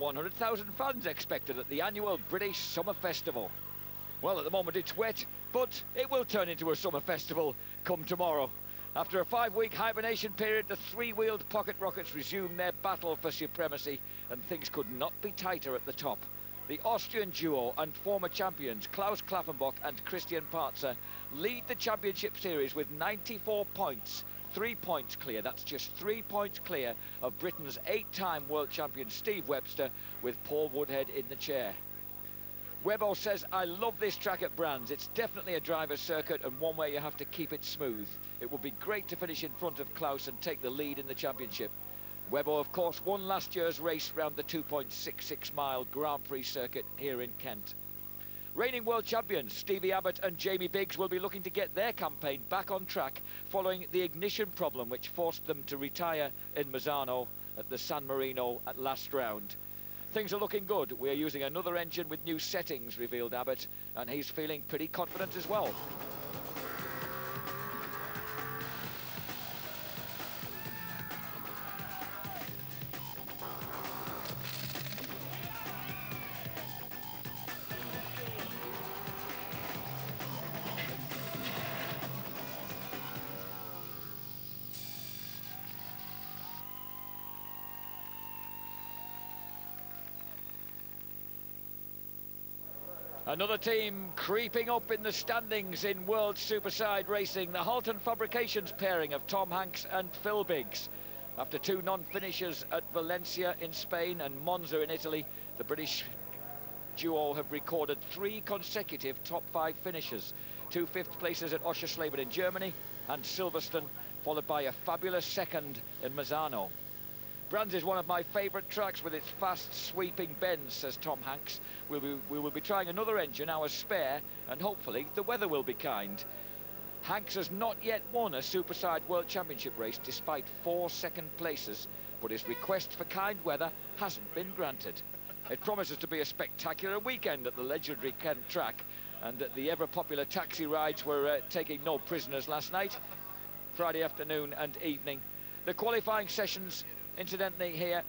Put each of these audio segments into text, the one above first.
100,000 fans expected at the annual British Summer Festival. Well, at the moment it's wet, but it will turn into a summer festival come tomorrow. After a 5-week hibernation period, the three-wheeled pocket rockets resume their battle for supremacy, and things could not be tighter at the top. The Austrian duo and former champions Klaus Klaffenbach and Christian Parzer lead the championship series with 94 points, 3 points clear. That's just 3 points clear of Britain's 8-time world champion Steve Webster, with Paul Woodhead in the chair. Webbo says, "I love this track at Brands. It's definitely a driver's circuit and one where you have to keep it smooth. It would be great to finish in front of Klaus and take the lead in the championship." Webbo, of course, won last year's race round the 2.66-mile Grand Prix circuit here in Kent. Reigning world champions Stevie Abbott and Jamie Biggs will be looking to get their campaign back on track following the ignition problem which forced them to retire in Misano at the San Marino at last round. "Things are looking good. We're using another engine with new settings," revealed Abbott, and he's feeling pretty confident as well. Another team creeping up in the standings in World Superside Racing, the Halton Fabrications pairing of Tom Hanks and Phil Biggs. After 2 non-finishers at Valencia in Spain and Monza in Italy, the British duo have recorded 3 consecutive top 5 finishes. 2 fifth places at Oschersleben in Germany and Silverstone, followed by a fabulous second in Misano. "Brands is one of my favourite tracks with its fast sweeping bends," says Tom Hanks. We will be trying another engine, our spare, and hopefully the weather will be kind. Hanks has not yet won a Superside World Championship race despite 4 second places, but his request for kind weather hasn't been granted. It promises to be a spectacular weekend at the legendary Kent track, and the ever-popular taxi rides were taking no prisoners last night, Friday afternoon and evening. The qualifying sessions, incidentally, here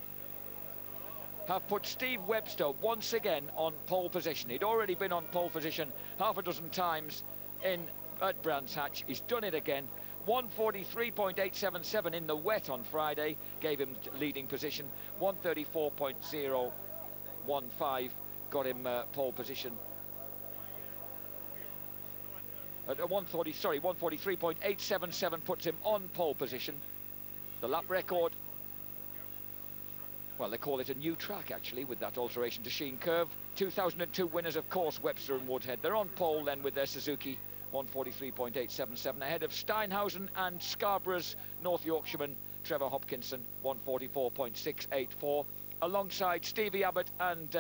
have put Steve Webster once again on pole position. He'd already been on pole position half a dozen times at Brands Hatch. He's done it again. 1:43.877 in the wet on Friday gave him leading position. 1:34.015 got him pole position. At 1:43.877 puts him on pole position. The lap record, well, they call it a new track, actually, with that alteration to Sheen Curve. 2002 winners, of course, Webster and Woodhead. They're on pole then with their Suzuki, 1:43.877, ahead of Steinhausen and Scarborough's North Yorkshireman, Trevor Hopkinson, 1:44.684, alongside Stevie Abbott and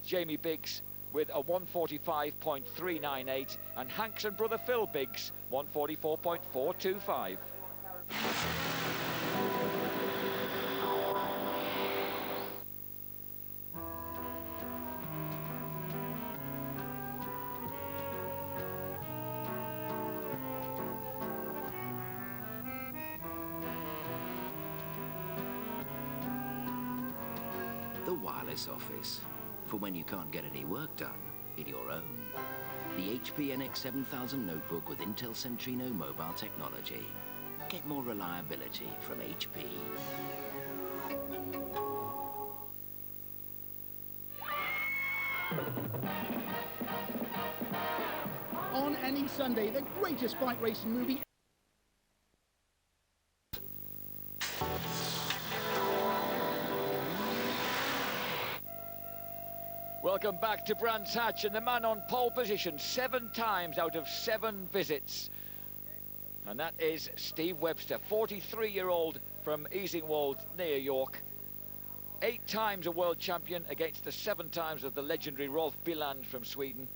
Jamie Biggs with a 1:45.398, and Hanks and brother Phil Biggs, 1:44.425. The wireless office, for when you can't get any work done in your own. The HP NX7000 notebook with Intel Centrino mobile technology. Get more reliability from HP. On any Sunday, the greatest bike racing movie. Welcome back to Brands Hatch, and the man on pole position 7 times out of 7 visits. And that is Steve Webster, 43-year-old from Easingwold near York. 8 times a world champion against the 7 times of the legendary Rolf Biland from Sweden.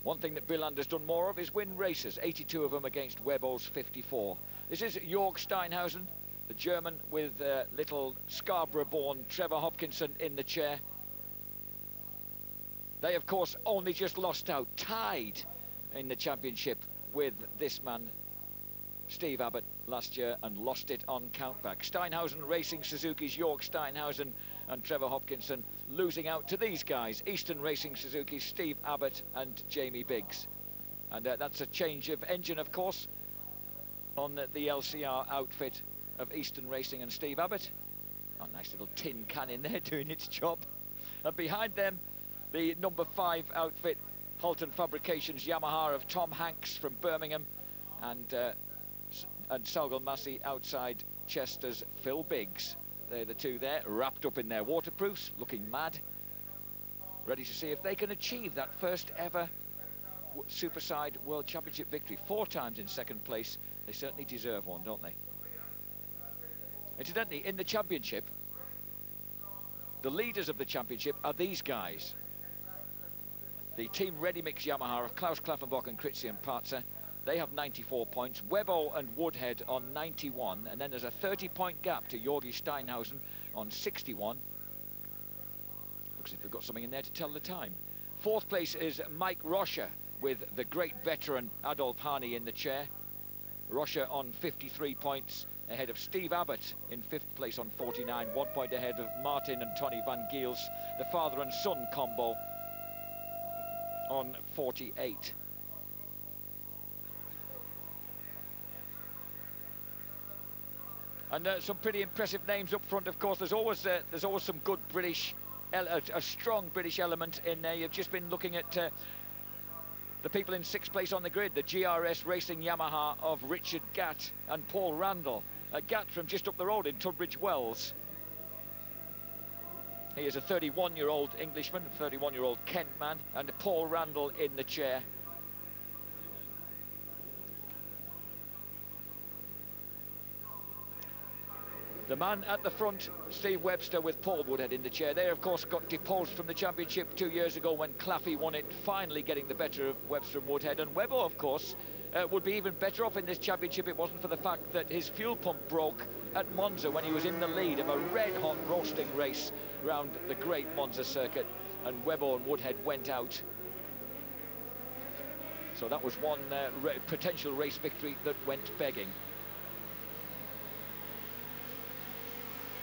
One thing that Biland has done more of is win races, 82 of them against Webbo's 54. This is Jörg Steinhausen, the German with little Scarborough-born Trevor Hopkinson in the chair. They, of course, only just lost out, tied in the championship with this man, Steve Abbott, last year, and lost it on countback. Steinhausen racing Suzuki's Jörg Steinhausen and Trevor Hopkinson losing out to these guys, Eastern Racing Suzuki, Steve Abbott and Jamie Biggs. And that's a change of engine, of course, on the LCR outfit of Eastern Racing and Steve Abbott. A nice little tin can in there doing its job. And behind them, the number 5 outfit, Halton Fabrications Yamaha of Tom Hanks from Birmingham, and Saugal Massey outside Chester's Phil Biggs. They're the two there, wrapped up in their waterproofs, looking mad, ready to see if they can achieve that first ever Superside World Championship victory. 4 times in second place. They certainly deserve one, don't they? Incidentally, in the championship, the leaders of the championship are these guys. The Team Ready Mix Yamaha of Klaus Klaffenbach and Christian Partzer. They have 94 points. Webbo and Woodhead on 91. And then there's a 30-point gap to Jorgi Steinhausen on 61. Looks as if we've got something in there to tell the time. 4th place is Mike Rocha with the great veteran Adolf Hani in the chair. Rocha on 53 points, ahead of Steve Abbott in 5th place on 49, 1 point ahead of Martin and Tony Van Giels, the father and son combo on 48. And some pretty impressive names up front, of course. There's always some good British, a strong British element in there. You've just been looking at the people in 6th place on the grid, the GRS Racing Yamaha of Richard Gatt and Paul Randall. Gatt from just up the road in Tunbridge Wells. He is a 31-year-old Englishman, 31-year-old Kent man, and Paul Randall in the chair. The man at the front, Steve Webster with Paul Woodhead in the chair. They, of course, got deposed from the championship 2 years ago when Claffey won it, finally getting the better of Webster and Woodhead. And Webber, of course, would be even better off in this championship. It wasn't for the fact that his fuel pump broke at Monza when he was in the lead of a red-hot roasting race round the great Monza circuit. And Webber and Woodhead went out. So that was one potential race victory that went begging.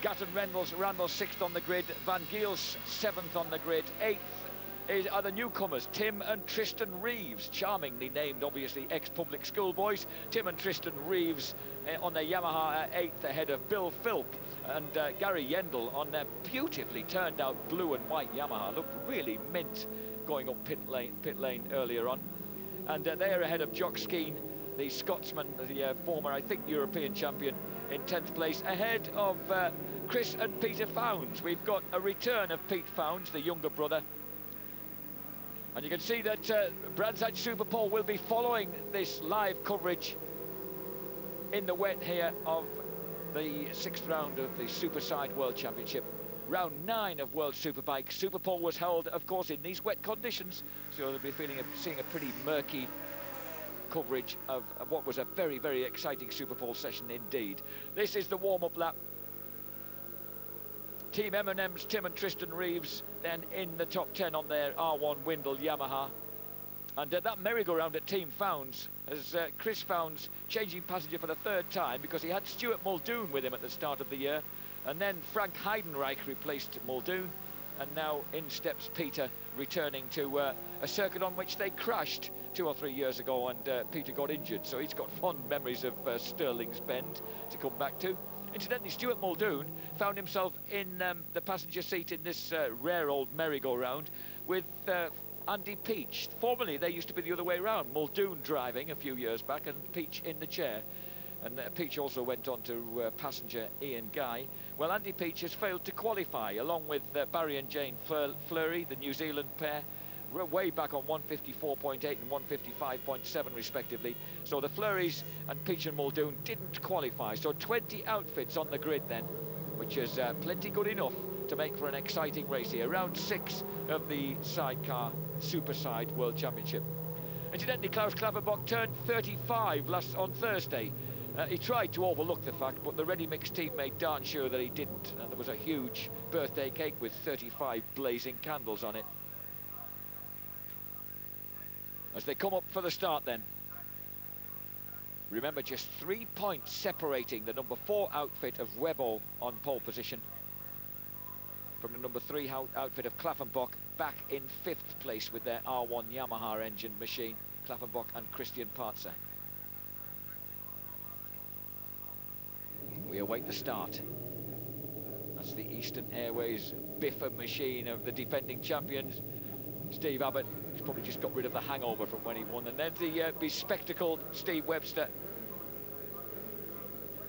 Gatt and Randall 6th on the grid, Van Giels 7th on the grid, 8th are the newcomers, Tim and Tristan Reeves, charmingly named, obviously, ex-public school boys. Tim and Tristan Reeves on their Yamaha 8th ahead of Bill Philp and Gary Yendall on their beautifully turned out blue and white Yamaha. Looked really mint going up pit lane earlier on. And they're ahead of Jock Skeen, the Scotsman, the former, I think, European champion, in 10th place, ahead of Chris and Peter Founds. We've got a return of Pete Founds, the younger brother. And you can see that Brands Hatch Superpole will be following this live coverage in the wet here of the 6th round of the Superside World Championship. Round 9 of World Superbike. Superpole was held, of course, in these wet conditions, so they'll be seeing a pretty murky coverage of what was a very, very exciting Superpole session indeed. This is the warm-up lap. Team M&M's Tim and Tristan Reeves then in the top 10 on their R1 Windle Yamaha. And that merry-go-round at Team Founds, as Chris Founds changing passenger for the 3rd time because he had Stuart Muldoon with him at the start of the year, and then Frank Heidenreich replaced Muldoon, and now in steps Peter, returning to a circuit on which they crashed 2 or 3 years ago, and Peter got injured, so he's got fond memories of Stirling's Bend to come back to. Incidentally, Stuart Muldoon found himself in the passenger seat in this rare old merry-go-round with Andy Peach. Formerly, they used to be the other way around, Muldoon driving a few years back and Peach in the chair. And Peach also went on to passenger Ian Guy. Well, Andy Peach has failed to qualify, along with Barry and Jane Fleury, the New Zealand pair, way back on 154.8 and 155.7 respectively. So the Fleurys and Peach and Muldoon didn't qualify. So 20 outfits on the grid then, which is plenty good enough to make for an exciting race here. Round 6 of the Sidecar Superside World Championship. Incidentally, Klaus Klaffenbach turned 35 on Thursday. He tried to overlook the fact, but the Ready Mix team made darn sure that he didn't. And there was a huge birthday cake with 35 blazing candles on it. As they come up for the start then. Remember, just 3 points separating the number 4 outfit of Webbo on pole position from the number 3 outfit of Klaffenbach, back in 5th place with their R1 Yamaha engine machine, Klaffenbach and Christian Partzer. We await the start. That's the Eastern Airways Biffa machine of the defending champions, Steve Abbott. He's probably just got rid of the hangover from when he won. And then the bespectacled Steve Webster.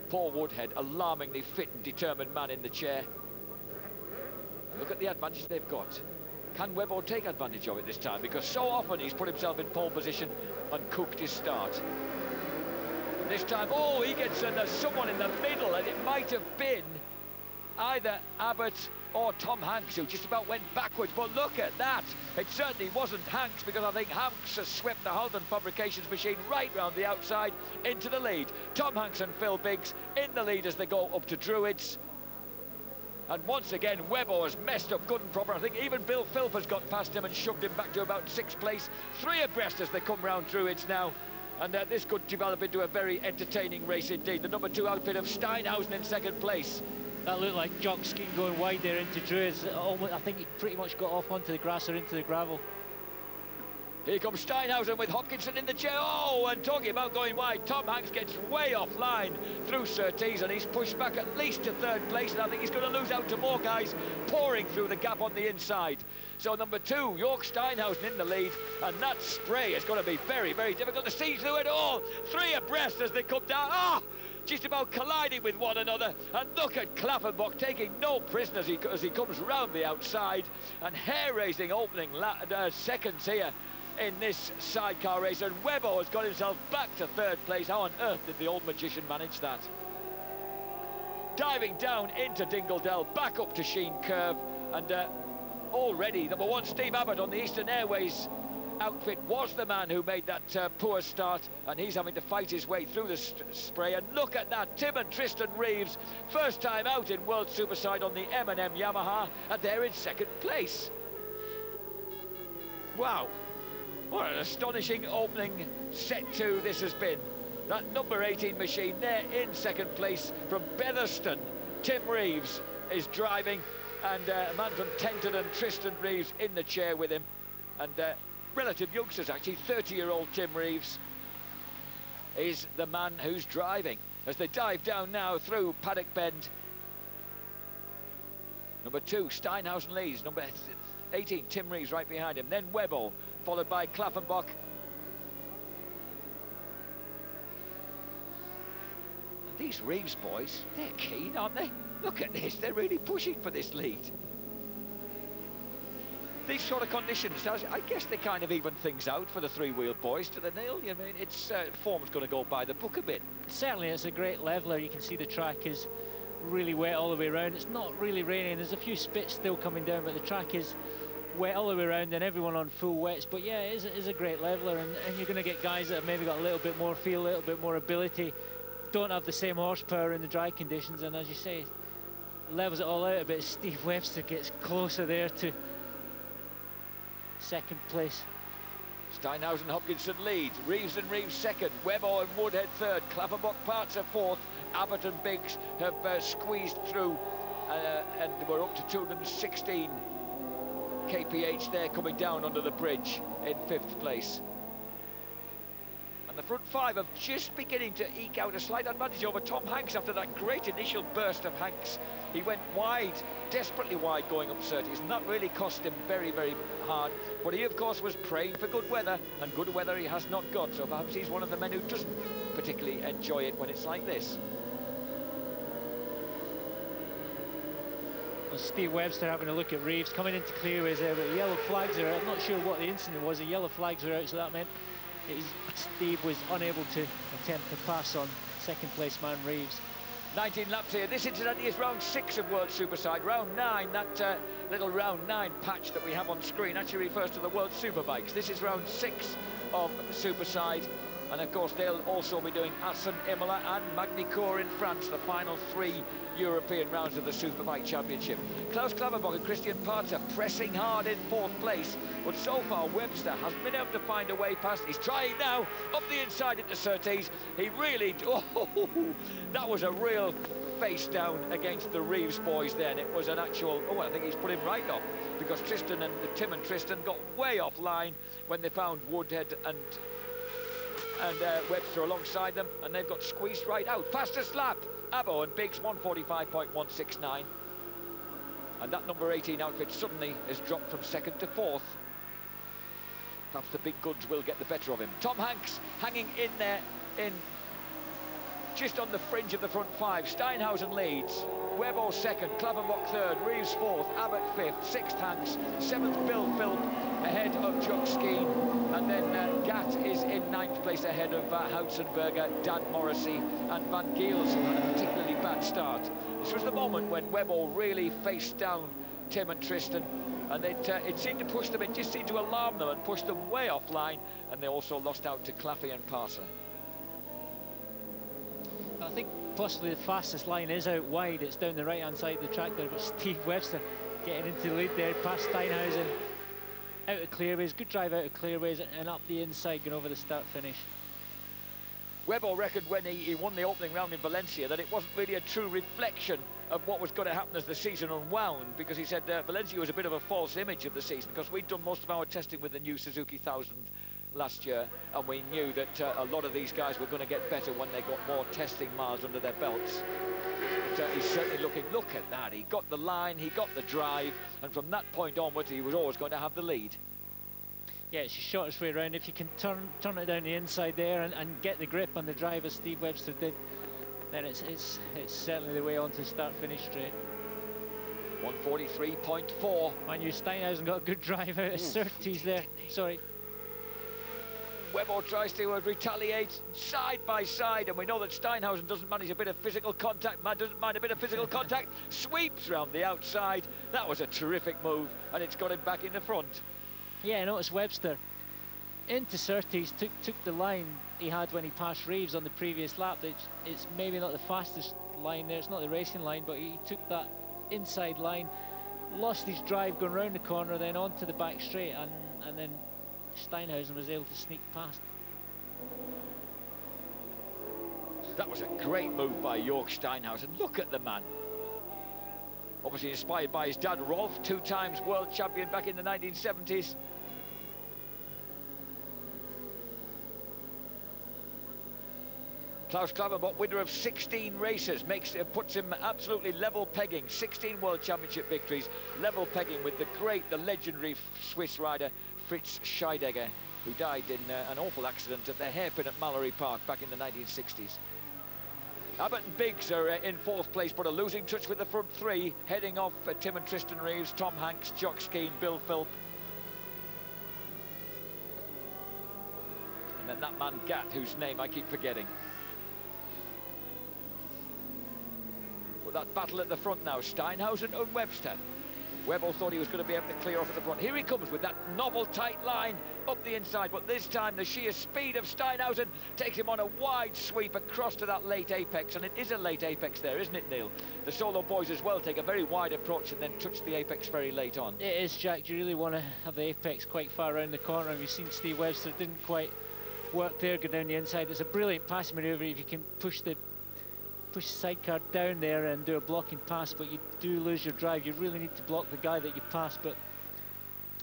Paul Woodhead, alarmingly fit and determined man in the chair. Look at the advantage they've got. Can Webber take advantage of it this time? Because so often he's put himself in pole position and cooked his start. And this time, oh, he gets someone in the middle, and it might have been either Abbott or Tom Hanks, who just about went backwards. But look at that. It certainly wasn't Hanks, because I think Hanks has swept the Halton Fabrications machine right round the outside into the lead. Tom Hanks and Phil Biggs in the lead as they go up to Druids. And once again, Webber has messed up good and proper. I think even Bill Philp has got past him and shoved him back to about 6th place. 3 abreast as they come round Druids now. And this could develop into a very entertaining race indeed. The number 2 outfit of Steinhausen in 2nd place. That looked like Jock Skeeton going wide there into Druids. I think he pretty much got off onto the grass or into the gravel. Here comes Steinhausen with Hopkinson in the chair. Oh, and talking about going wide, Tom Hanks gets way offline through Surtees, and he's pushed back at least to 3rd place, and I think he's going to lose out to more guys pouring through the gap on the inside. So number 2, York Steinhausen in the lead, and that spray is going to be very, very difficult to see through it all. 3 abreast as they come down. Oh! Just about colliding with one another, and look at Klaffenbach taking no prisoners as he comes round the outside, and hair-raising opening seconds here in this sidecar race, and Webber has got himself back to 3rd place. How on earth did the old magician manage that? Diving down into Dingledell, back up to Sheen Curve, and already number 1 Steve Abbott on the Eastern Airways outfit was the man who made that poor start, and he's having to fight his way through the spray. And look at that, Tim and Tristan Reeves, first time out in World Superside on the M&M Yamaha, and they're in 2nd place. Wow, what an astonishing opening set 2 this has been. That number 18 machine there in 2nd place from Betherston. Tim Reeves is driving, and a man from Tenterden, Tristan Reeves, in the chair with him. And relative youngsters, actually. 30-year-old Tim Reeves is the man who's driving as they dive down now through Paddock Bend. Number 2, Steinhausen leads. Number 18, Tim Reeves right behind him. Then Webber, followed by Klaffenbach. And these Reeves boys, they're keen, aren't they? Look at this, they're really pushing for this lead. These sort of conditions, I guess they kind of even things out for the 3-wheeled boys to the nil. I mean, it's form's going to go by the book a bit. Certainly, it's a great leveler. You can see the track is really wet all the way around. It's not really raining. There's a few spits still coming down, but the track is wet all the way around, and everyone on full wets. But yeah, it is a great leveler, and you're going to get guys that have maybe got a little bit more feel, a little bit more ability, don't have the same horsepower in the dry conditions, and as you say, levels it all out a bit. Steve Webster gets closer there to 2nd place. Steinhausen, Hopkinson leads. Reeves and Reeves 2nd. Webber and Woodhead 3rd. Klaffenbach Partzer 4th. Abbott and Biggs have squeezed through, and we're up to 216 kph there, coming down under the bridge in 5th place. And the front 5 are just beginning to eke out a slight advantage over Tom Hanks after that great initial burst of Hanks. He went wide, desperately wide, going up Surtees, and that really cost him very, very hard. But he, of course, was praying for good weather, and good weather he has not got, so perhaps he's one of the men who doesn't particularly enjoy it when it's like this. Well, Steve Webster having a look at Reeves, coming into clearways there, but the yellow flags are out. I'm not sure what the incident was. The yellow flags are out, so that meant Steve was unable to attempt to pass on 2nd place man Reeves. 19 laps here. This incidentally is round 6 of World Superside. Round 9, that little round 9 patch that we have on screen actually refers to the World Superbikes. This is round 6 of Superside, and of course they'll also be doing Assen, Imola and Magny-Cours in France, the final 3 European rounds of the Superbike Championship. Klaus Klaffenbach and Christian Partzer pressing hard in 4th place, but so far Webster hasn't been able to find a way past. He's trying now up the inside into Surtees. He really, oh, that was a real face down against the Reeves boys then. It was an actual, oh, I think he's put him right off, because Tim and Tristan got way off line when they found Woodhead and Webster alongside them, and they've got squeezed right out. Fastest lap, Abbo and Biggs, 1:45.169. And that number 18 outfit suddenly has dropped from second to fourth. Perhaps the big guns will get the better of him. Tom Hanks hanging in there, just on the fringe of the front five. Steinhausen leads, Webbo second, Klavenbach third, Reeves fourth, Abbott fifth, sixth Hanks, seventh Bill Philp, ahead of Chuck Skeen, and then Gatt is in ninth place ahead of Houtzenberger, Dan Morrissey and Van Giels, who had a particularly bad start. This was the moment when Webbo really faced down Tim and Tristan, and it seemed to push them, it just seemed to alarm them and push them way offline, and they also lost out to Claffey and Parser. I think possibly the fastest line is out wide. It's down the right-hand side of the track there, but Steve Webster getting into the lead there, past Steinhausen, out of clearways, good drive out of clearways, and up the inside, going over the start-finish. Webbo reckoned when he won the opening round in Valencia that it wasn't really a true reflection of what was going to happen as the season unwound, because he said Valencia was a bit of a false image of the season, because we'd done most of our testing with the new Suzuki 1000 last year, and we knew that a lot of these guys were going to get better when they got more testing miles under their belts. But he's certainly looking, look at that, he got the line, he got the drive, and from that point onwards he was always going to have the lead. Yeah, it's your shortest way around. If you can turn it down the inside there and get the grip on the drive as Steve Webster did, then it's certainly the way on to start-finish straight. 1:43.4. Mind you, Steinhausen got a good drive out of Surtees there. Sorry. Webbo tries to retaliate side by side, and we know that Steinhausen doesn't manage a bit of physical contact, doesn't mind a bit of physical contact, sweeps round the outside. That was a terrific move, and it's got him back in the front. Yeah, notice Webster into Surtees, took the line he had when he passed Reeves on the previous lap. It's maybe not the fastest line there, it's not the racing line, but he took that inside line, lost his drive going round the corner, then onto the back straight, and then Steinhausen was able to sneak past. That was a great move by York Steinhausen. Look at the man. Obviously inspired by his dad, Rolf, 2 times world champion back in the 1970s. Klaus Klavenbach, winner of 16 races, puts him absolutely level pegging. 16 world championship victories, level pegging with the legendary Swiss rider Fritz Scheidegger, who died in an awful accident at the hairpin at Mallory Park back in the 1960s. Abbott and Biggs are in 4th place, but are losing touch with the front 3, heading off Tim and Tristan Reeves, Tom Hanks, Jock Skeen, Bill Philp. And then that man Gatt, whose name I keep forgetting. But that battle at the front now, Steinhausen and Webster. Webbo thought he was going to be able to clear off at the front. Here he comes with that novel tight line up the inside, but this time the sheer speed of Steinhausen takes him on a wide sweep across to that late apex, and it is a late apex there, isn't it, Neil? The solo boys as well take a very wide approach and then touch the apex very late on. It is, Jack. You really want to have the apex quite far around the corner. We've seen Steve Webster didn't quite work there, go down the inside. It's a brilliant pass manoeuvre if you can push the sidecar down there and do a blocking pass, but you do lose your drive. You really need to block the guy that you pass, but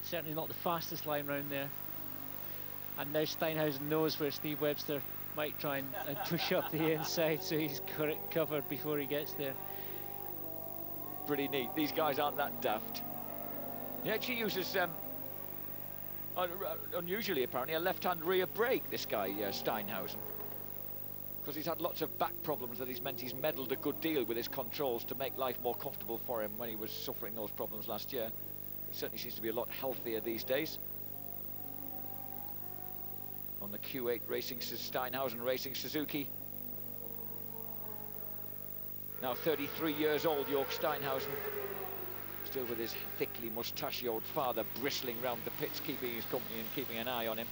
certainly not the fastest line round there. And now Steinhausen knows where Steve Webster might try and push up the inside, so he's got it covered before he gets there. Pretty neat. These guys aren't that daft. He actually uses unusually apparently a left-hand rear brake, this guy Steinhausen, because he's had lots of back problems that he's meddled a good deal with his controls to make life more comfortable for him when he was suffering those problems last year. He certainly seems to be a lot healthier these days. On the Q8 Racing, Steinhausen Racing Suzuki. Now 33 years old, York Steinhausen. Still with his thickly mustachioed father bristling round the pits, keeping his company and keeping an eye on him.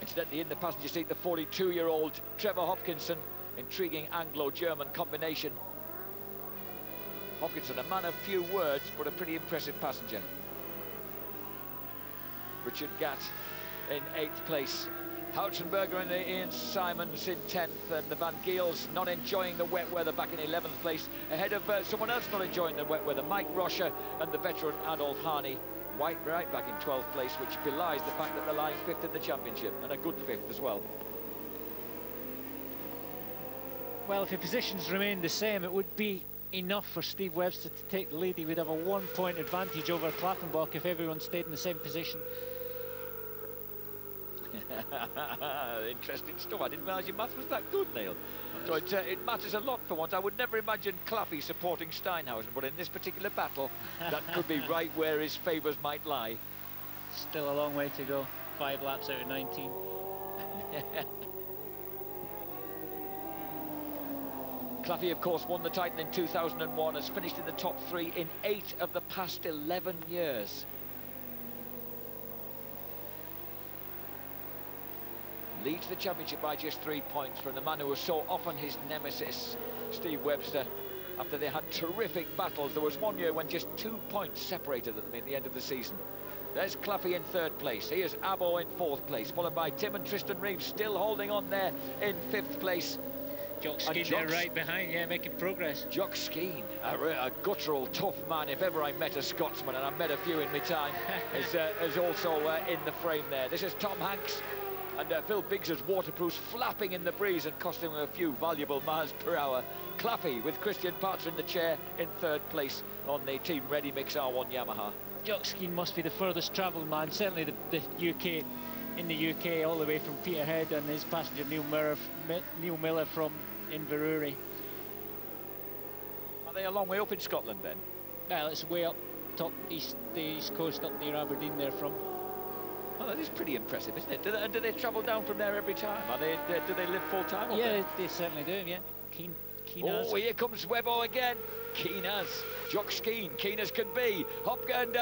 Incidentally, in the passenger seat, the 42-year-old Trevor Hopkinson. Intriguing Anglo-German combination. Hopkinson, a man of few words, but a pretty impressive passenger. Richard Gatt in 8th place, Houtzenberger and Ian Simons in 10th, and the Van Giels not enjoying the wet weather back in 11th place, ahead of someone else not enjoying the wet weather, Mike Rocher, and the veteran Adolf Harney, right back in 12th place, which belies the fact that they're lying 5th in the championship, and a good 5th as well. Well, if the positions remain the same, it would be enough for Steve Webster to take the lead. He would have a 1-point advantage over Klaffenbach if everyone stayed in the same position. Interesting stuff. I didn't realise your maths was that good, Neil. So it matters a lot for once. I would never imagine Claffey supporting Steinhausen, but in this particular battle, that could be right where his favours might lie. Still a long way to go. 5 laps out of 19. Claffey, of course, won the title in 2001, has finished in the top 3 in 8 of the past 11 years. Leads the championship by just 3 points from the man who was so often his nemesis, Steve Webster, after they had terrific battles. There was one year when just 2 points separated them at the end of the season. There's Claffey in 3rd place. Here's Abo in 4th place, followed by Tim and Tristan Reeves still holding on there in 5th place. Jock Skeen there right behind, yeah, making progress. Jock Skeen, a guttural, tough man. If ever I met a Scotsman, and I've met a few in my time, is also in the frame there. This is Tom Hanks. And Phil Biggs' waterproofs flapping in the breeze and costing him a few valuable miles per hour. Claffey with Christian Partzer in the chair in 3rd place on the Team Ready Mix R1 Yamaha. Jock Skeen must be the furthest travelled man, certainly the UK, in the UK, all the way from Peterhead, and his passenger Neil Miller from Inverurie. Are they a long way up in Scotland then? Well, it's way up top the east coast, up near Aberdeen they're from. Oh, that is pretty impressive, isn't it? And do they travel down from there every time? Do they live full time? Yeah, they certainly do. Yeah, keen as. Oh, here comes Webbo again. Keen as. Jock Skeen, keen as can be. Hopkins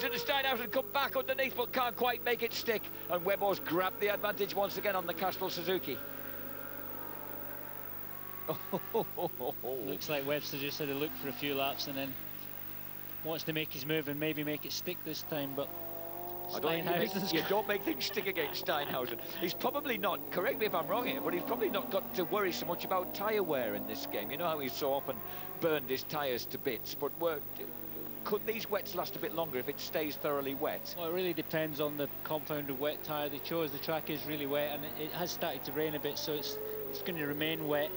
and Steinhausen come back underneath, but can't quite make it stick. And Webbo's grabbed the advantage once again on the Castrol Suzuki. Looks like Webster just had a look for a few laps and then wants to make his move and maybe make it stick this time, but you don't make things stick against Steinhausen. He's probably not, correct me if I'm wrong here, but he's probably not got to worry so much about tyre wear in this game. You know how he's so often burned his tyres to bits, but could these wets last a bit longer if it stays thoroughly wet? Well, it really depends on the compounded wet tyre they chose. The track is really wet and it has started to rain a bit, so it's going to remain wet.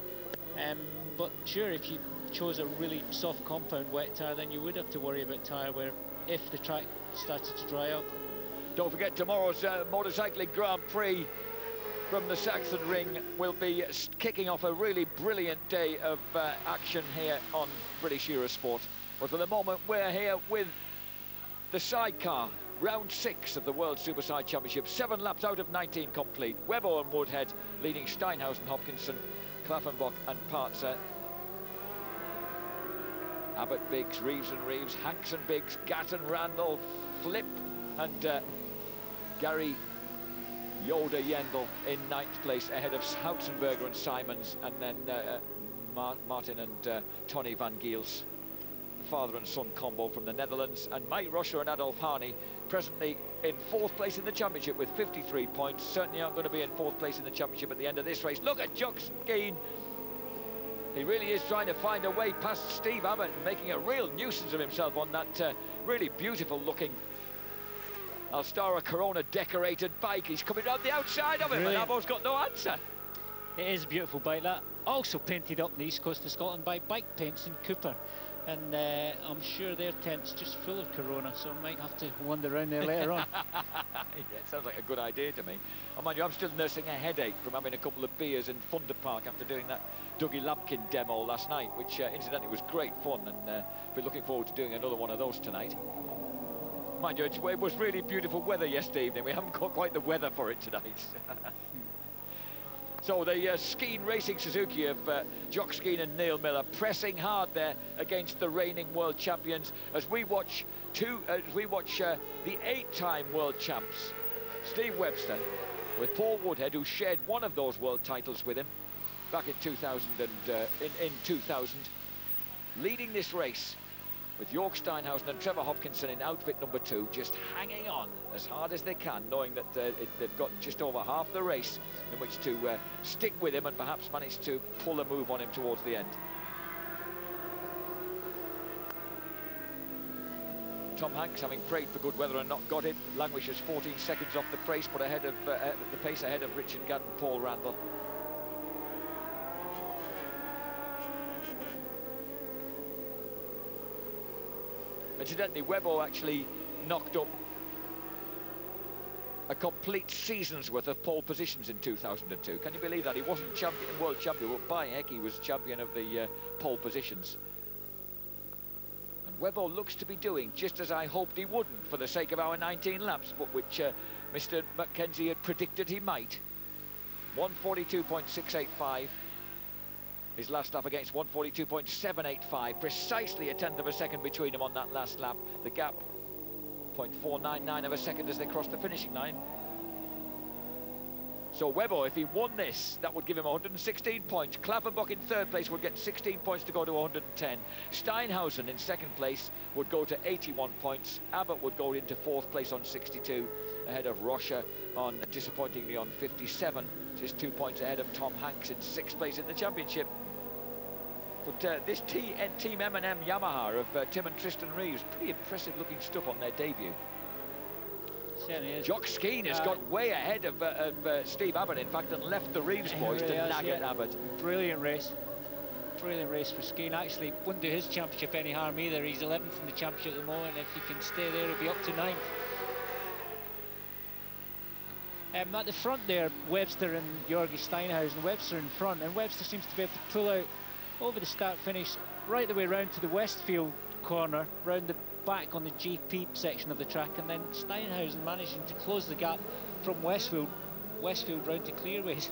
But sure, if you chose a really soft compound wet tyre, then you would have to worry about tyre wear if the track started to dry up. Don't forget, tomorrow's motorcycling Grand Prix from the Saxon Ring will be kicking off a really brilliant day of action here on British Eurosport. But for the moment, we're here with the sidecar, round 6 of the World Superside Championship. 7 laps out of 19 complete. Webbo and Woodhead leading Steinhausen, Hopkinson, Klaffenbach and Partzer. Abbott, Biggs, Reeves and Reeves, Hanks and Biggs, Gatt and Randall, Flip and Gary Yoda Yendel in 9th place ahead of Houtzenberger and Simons, and then Martin and Tony Van Giels, father and son combo from the Netherlands, and Mike Rocher and Adolf Harney presently in 4th place in the championship with 53 points. Certainly aren't going to be in 4th place in the championship at the end of this race. Look at Jock Skeen. He really is trying to find a way past Steve Abbott, making a real nuisance of himself on that really beautiful looking Alstara Corona decorated bike. He's coming around the outside of him, and Abo's got no answer. It is a beautiful bike, that. Also painted up the east coast of Scotland by Bike Paints in Cooper. And I'm sure their tent's just full of Corona, so I might have to wander around there later on. Yeah, it sounds like a good idea to me. Oh, mind you, I'm still nursing a headache from having a couple of beers in Thunder Park after doing that Dougie Lampkin demo last night, which incidentally was great fun, and be looking forward to doing another one of those tonight. Mind you, it was really beautiful weather yesterday evening. We haven't got quite the weather for it tonight. So the Skeen Racing Suzuki of Jock Skeen and Neil Miller pressing hard there against the reigning world champions as we watch the 8-time world champs Steve Webster with Paul Woodhead, who shared one of those world titles with him back in 2000 leading this race with York Steinhausen and Trevor Hopkinson in outfit number 2, just hanging on as hard as they can, knowing that they've got just over half the race in which to stick with him and perhaps manage to pull a move on him towards the end. Tom Hanks, having prayed for good weather and not got it, languishes 14 seconds off the pace, but ahead of the pace ahead of Richard Gadd and Paul Randall. Incidentally, Webbo actually knocked up a complete season's worth of pole positions in 2002. Can you believe that? He wasn't world champion, but by heck, he was champion of the pole positions. And Webbo looks to be doing just as I hoped he wouldn't for the sake of our 19 laps, but which Mr. Mackenzie had predicted he might. 142.685. His last lap against 142.785, precisely a tenth of a second between them on that last lap. The gap, 0.499 of a second as they cross the finishing line. So Webbo, if he won this, that would give him 116 points. Klaffenbach in third place would get 16 points to go to 110. Steinhausen in second place would go to 81 points. Abbott would go into fourth place on 62, ahead of Rocha on, disappointingly, on 57. Just 2 points ahead of Tom Hanks in sixth place in the championship. But this Team M&M Yamaha of Tim and Tristan Reeves, pretty impressive looking stuff on their debut. Certainly is. Jock Skeen has got way ahead of Steve Abbott, in fact, and left the Reeves boys to nag at Abbott. Brilliant race. Brilliant race for Skeen. Actually, wouldn't do his championship any harm either. He's 11th in the championship at the moment. If he can stay there, he'll be up to 9th. At the front there, Webster and Georgi Steinhausen. Webster in front, and Webster seems to be able to pull out over the start finish right the way round to the Westfield corner, round the back on the GP section of the track, and then Steinhausen managing to close the gap from Westfield round to Clearways.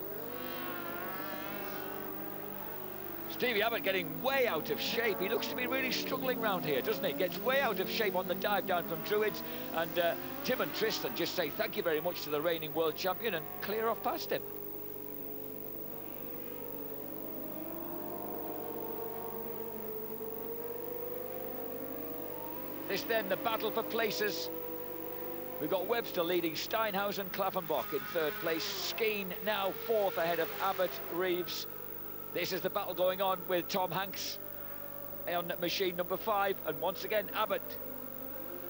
Stevie Abbott getting way out of shape. He looks to be really struggling round here, doesn't he? Gets way out of shape on the dive down from Druids, and Tim and Tristan just say thank you very much to the reigning world champion and clear off past him. This then, the battle for places. We've got Webster leading Steinhausen, Klaffenbach in third place. Skeen now fourth ahead of Abbott, Reeves. This is the battle going on with Tom Hanks on machine number 5. And once again, Abbott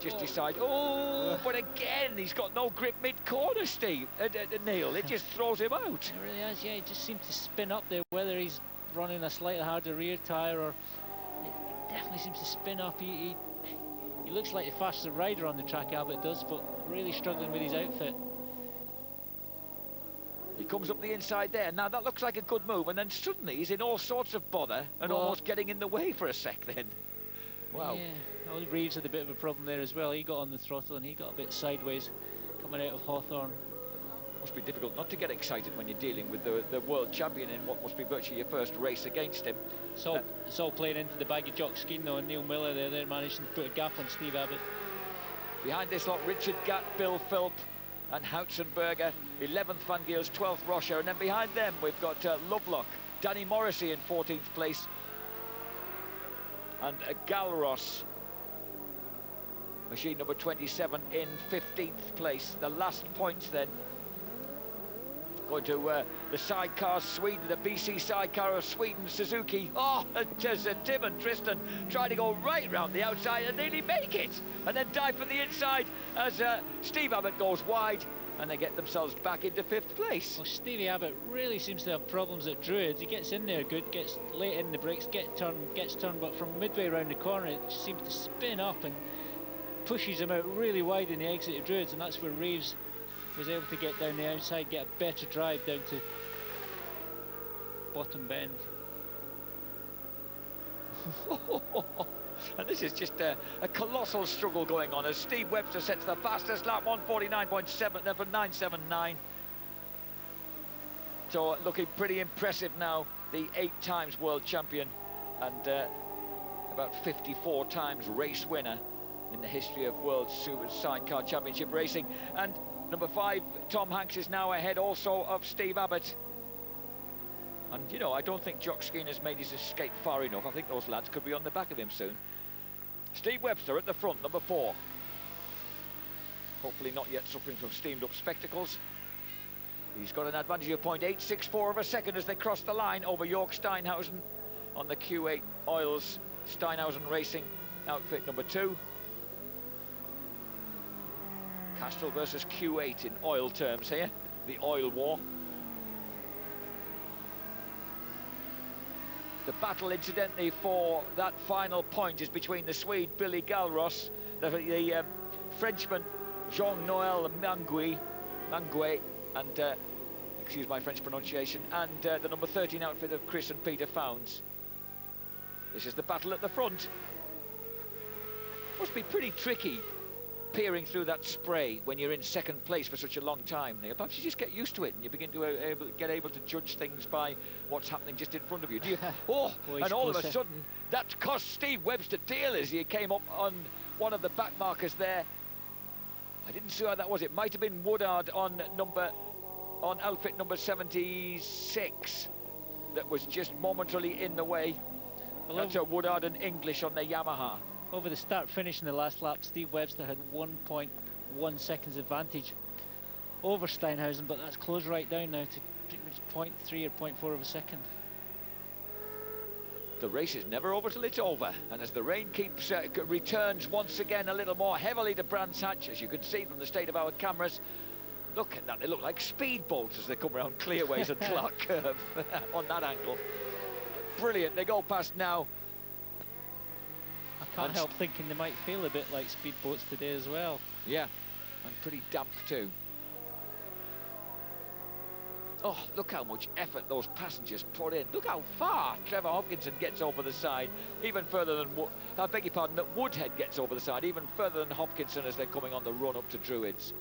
just decides, but again, he's got no grip mid-corner, Steve, Neil. It just throws him out. It really has, yeah. He just seems to spin up there, whether he's running a slightly harder rear tyre or... It definitely seems to spin up. He looks like the faster rider on the track, Abbott does, but really struggling with his outfit. He comes up the inside there. Now that looks like a good move, and then suddenly he's in all sorts of bother and almost getting in the way for a sec then. Wow. Yeah, well, Reeves had a bit of a problem there as well. He got on the throttle and he got a bit sideways coming out of Hawthorne. Must be difficult not to get excited when you're dealing with the world champion in what must be virtually your first race against him. It's all playing into the bag of Jock Skeen though, and Neil Miller there managing to put a gap on Steve Abbott. Behind this lot, Richard Gatt, Bill Philp and Houtzenberger, 11th Van Giels, 12th Rocha, and then behind them we've got Lovelock, Danny Morrissey in 14th place, and Galros, machine number 27, in 15th place. The last points then going to the sidecar Sweden, the BC sidecar of Sweden, Suzuki. Oh, just Tim and Tristan trying to go right round the outside and nearly make it, and then dive from the inside as Steve Abbott goes wide, and they get themselves back into 5th place. Well, Stevie Abbott really seems to have problems at Druids. He gets in there good, gets late in the brakes, gets turned, but from midway around the corner it just seems to spin up and pushes him out really wide in the exit of Druids, and that's where Reeves was able to get down the outside, get a better drive down to bottom bend. And this is just a colossal struggle going on as Steve Webster sets the fastest lap, 149.7 for 979. So looking pretty impressive now, the 8 times world champion and about 54 times race winner in the history of World Super Sidecar Championship racing. And number 5, Tom Hanks, is now ahead also of Steve Abbott. And, you know, I don't think Jock Skeen has made his escape far enough. I think those lads could be on the back of him soon. Steve Webster at the front, number 4. Hopefully not yet suffering from steamed up spectacles. He's got an advantage of 0.864 of a second as they cross the line over York Steinhausen on the Q8 Oils Steinhausen Racing outfit number 2. Castrol versus Q8 in oil terms here, the oil war. The battle, incidentally, for that final point is between the Swede Billy Galros, the Frenchman Jean-Noël Mangué, and excuse my French pronunciation, and the number 13 outfit of Chris and Peter Founds. This is the battle at the front. Must be pretty tricky peering through that spray when you're in second place for such a long time, Neil. Perhaps you just get used to it and you begin to get able to judge things by what's happening just in front of you. Do you? Oh, and all of a sudden, that cost Steve Webster deal as he came up on one of the back markers there. I didn't see how that was. It might have been Woodard on outfit number 76 that was just momentarily in the way. That's a Woodard and English on the Yamaha. Over the start-finish in the last lap, Steve Webster had 1.1 seconds advantage over Steinhausen, but that's closed right down now to pretty much 0.3 or 0.4 of a second. The race is never over till it's over, and as the rain keeps returns once again a little more heavily to Brands Hatch, as you can see from the state of our cameras. Look at that, they look like speedboats as they come around Clearways and Clark Curve on that angle. Brilliant, they go past now. I can't help thinking they might feel a bit like speedboats today as well. Yeah, and pretty damp too. Oh, look how much effort those passengers put in. Look how far Trevor Hopkinson gets over the side, even further than, I beg your pardon, that Woodhead gets over the side, even further than Hopkinson as they're coming on the run up to Druids.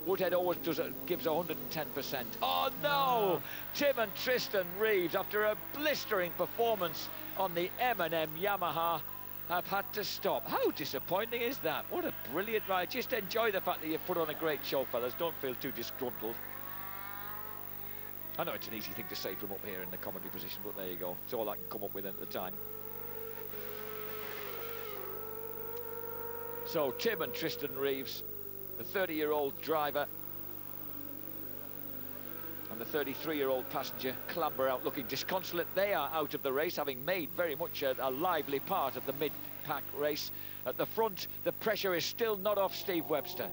Woodhead always gives 110%. Oh no! Tim and Tristan Reeves, after a blistering performance on the M&M Yamaha, have had to stop. How disappointing is that? What a brilliant ride. Just enjoy the fact that you've put on a great show, fellas. Don't feel too disgruntled. I know it's an easy thing to say from up here in the commentary position, but there you go. It's all I can come up with at the time. So Tim and Tristan Reeves, the 30-year-old driver and the 33-year-old passenger, clamber out looking disconsolate. They are out of the race, having made very much a lively part of the mid-pack race. At the front, the pressure is still not off Steve Webster,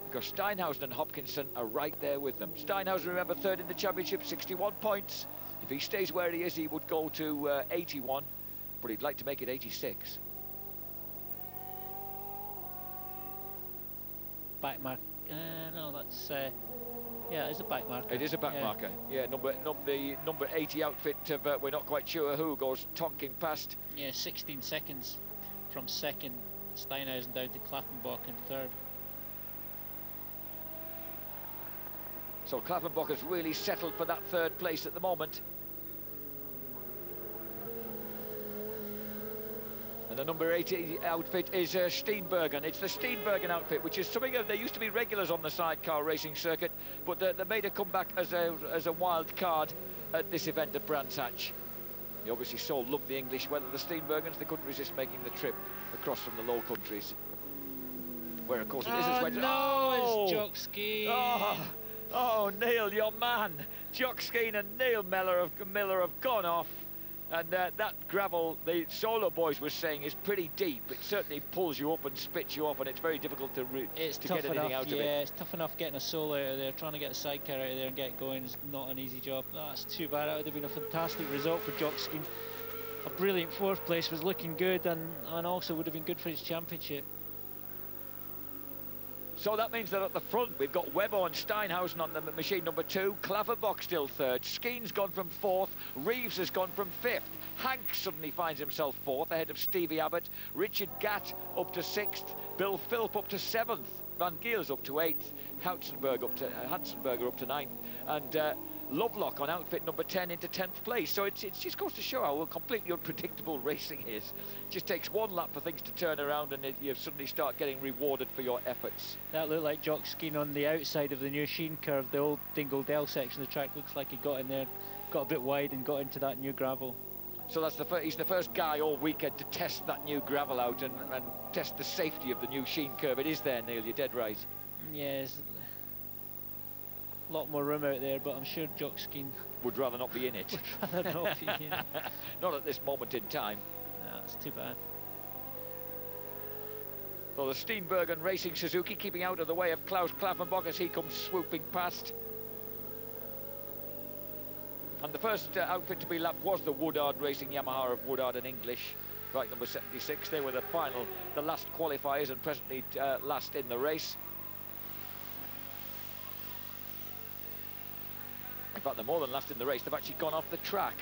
because Steinhausen and Hopkinson are right there with them. Steinhausen, remember, third in the championship, 61 points. If he stays where he is, he would go to 81, but he'd like to make it 86. Back mark. No, that's... yeah, it's a back marker. It is a back marker. Yeah, the number 80 outfit of we're not quite sure who goes tonking past. Yeah, 16 seconds from second, Steinhausen down to Klappenbach in third. So Klappenbach has really settled for that third place at the moment. And the number 80 outfit is Steenbergen. It's the Steenbergen outfit, which is something they used to be regulars on the sidecar racing circuit, but they made a comeback as a wild card at this event at Brands Hatch. They obviously so loved the English weather, the Steenbergens, they couldn't resist making the trip across from the Low Countries, where of course it is as wet. No, it's Jock Skeen. Oh, Neil, your man. Jock Skeen and Neil Miller have gone off. And that gravel, the Solo Boys were saying, is pretty deep. It certainly pulls you up and spits you off, and it's very difficult to get anything out of it. Yeah, it's tough enough getting a solo out of there. Trying to get a sidecar out of there and get going is not an easy job. That's too bad. That would have been a fantastic result for Jock Skeen. A brilliant fourth place, was looking good, and also would have been good for his championship. So that means that at the front we've got Webber and Steinhausen on the machine number 2, Klaverbock still third, Skeen's gone from 4th, Reeves has gone from 5th, Hank suddenly finds himself 4th ahead of Stevie Abbott, Richard Gatt up to 6th, Bill Philp up to 7th, Van Giels up to 8th, Hansenberger up to 9th, and Lovelock on outfit number 10 into 10th place. So it just goes to show how completely unpredictable racing is. It just takes one lap for things to turn around, and you suddenly start getting rewarded for your efforts. That looked like Jock Skeen on the outside of the new Sheen curve. The old Dingle Dell section of the track looks like he got in there, got a bit wide and got into that new gravel. So that's he's the first guy all weekend to test that new gravel out and test the safety of the new sheen curve. It is there, Neil, you're dead right. Yes, a lot more room out there, but I'm sure Jock Skeen would rather not be in it. Would rather not be in it. Not at this moment in time. No, it's too bad. So the Steenbergen Racing Suzuki keeping out of the way of Klaus Klaffenbach as he comes swooping past. And the first outfit to be lapped was the Woodard Racing Yamaha of Woodard and English, bike number 76. They were the last qualifiers, and presently last in the race. In fact, they're more than last in the race. They've actually gone off the track.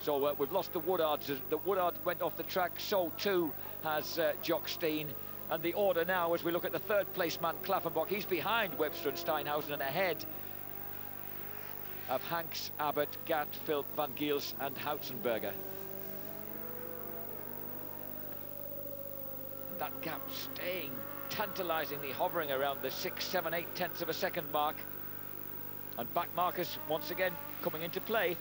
So we've lost the Woodards. The Woodard went off the track, so too has Jock Steen. And the order now, as we look at the third place man, Klaffenbach, he's behind Webster and Steinhausen and ahead of Hanks, Abbott, Gatt, Philp, Van Giels and Houtzenberger. That gap staying tantalisingly hovering around the 6, 7, 8 tenths of a second mark. And back markers once again coming into play.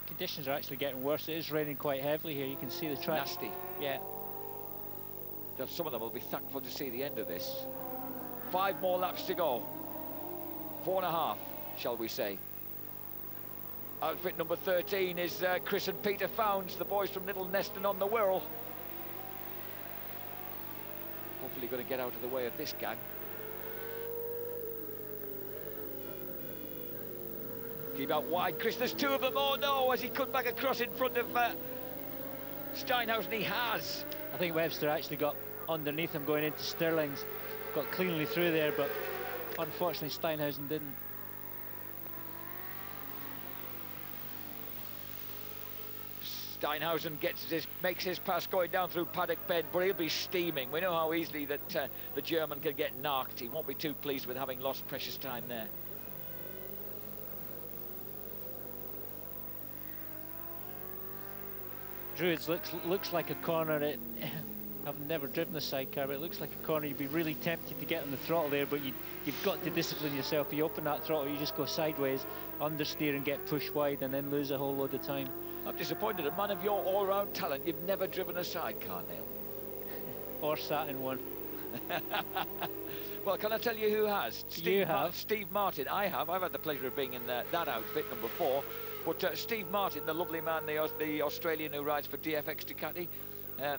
Conditions are actually getting worse. It is raining quite heavily here. You can see the track. Nasty. Yeah. Some of them will be thankful to see the end of this. 5 more laps to go. 4.5, shall we say. Outfit number 13 is Chris and Peter Founds, the boys from Little Neston on the Wirral. Hopefully going to get out of the way of this gang. Keep out wide, Chris, there's 2 of them. Oh no, as he cut back across in front of Steinhausen, he has. I think Webster actually got underneath him going into Stirling's, got cleanly through there, but unfortunately Steinhausen didn't. Steinhausen makes his pass going down through Paddock Bend, but he'll be steaming. We know how easily that the German can get knocked. He won't be too pleased with having lost precious time there. Druids looks like a corner. I've never driven a sidecar, but it looks like a corner. You'd be really tempted to get on the throttle there, but you've got to discipline yourself. You open that throttle, you just go sideways, understeer and get pushed wide, and then lose a whole load of time. I'm disappointed. A man of your all-round talent, you've never driven a sidecar, Neil. Or sat in one. Well, can I tell you who has? You have. Steve Martin. I have. I've had the pleasure of being in that outfit, number 4. But Steve Martin, the lovely man, the Australian who rides for DFX Ducati,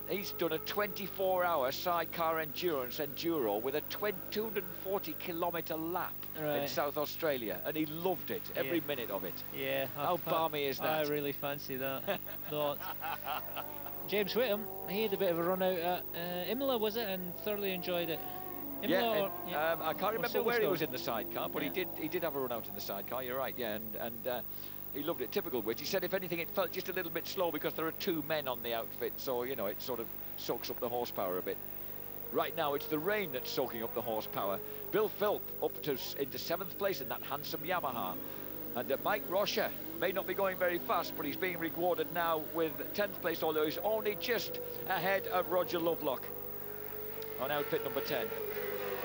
he's done a 24-hour sidecar enduro with a 240-kilometre lap in South Australia, and he loved it, every minute of it. Yeah. How balmy is that? I really fancy that. James Whittam, he had a bit of a run out at Imola, was it, and thoroughly enjoyed it. Imola, I can't remember where he was in the sidecar, but he did have a run out in the sidecar. You're right, yeah, and he loved it. Typical Whit. He said, if anything, it felt just a little bit slow because there are 2 men on the outfit, so you know it sort of soaks up the horsepower a bit. Right now, it's the rain that's soaking up the horsepower. Bill Philp up into 7th place in that handsome Yamaha, and Mike Rocher may not be going very fast, but he's being rewarded now with 10th place, although he's only just ahead of Roger Lovelock on outfit number 10.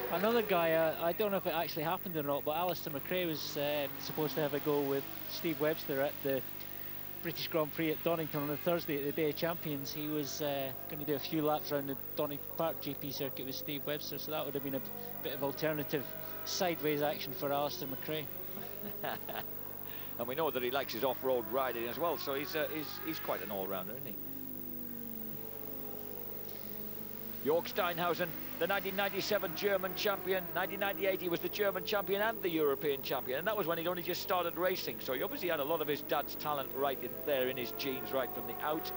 Another guy, I don't know if it actually happened or not, but Alistair McRae was supposed to have a go with Steve Webster at the British Grand Prix at Donington on a Thursday at the Day of Champions. He was going to do a few laps around the Donington Park GP circuit with Steve Webster, so that would have been a bit of alternative sideways action for Alistair McRae. And we know that he likes his off-road riding as well, so he's quite an all-rounder, isn't he? Jörg Steinhausen, the 1997 German champion. 1998 he was the German champion and the European champion, and that was when he'd only just started racing, so he obviously had a lot of his dad's talent right in there in his genes right from the out.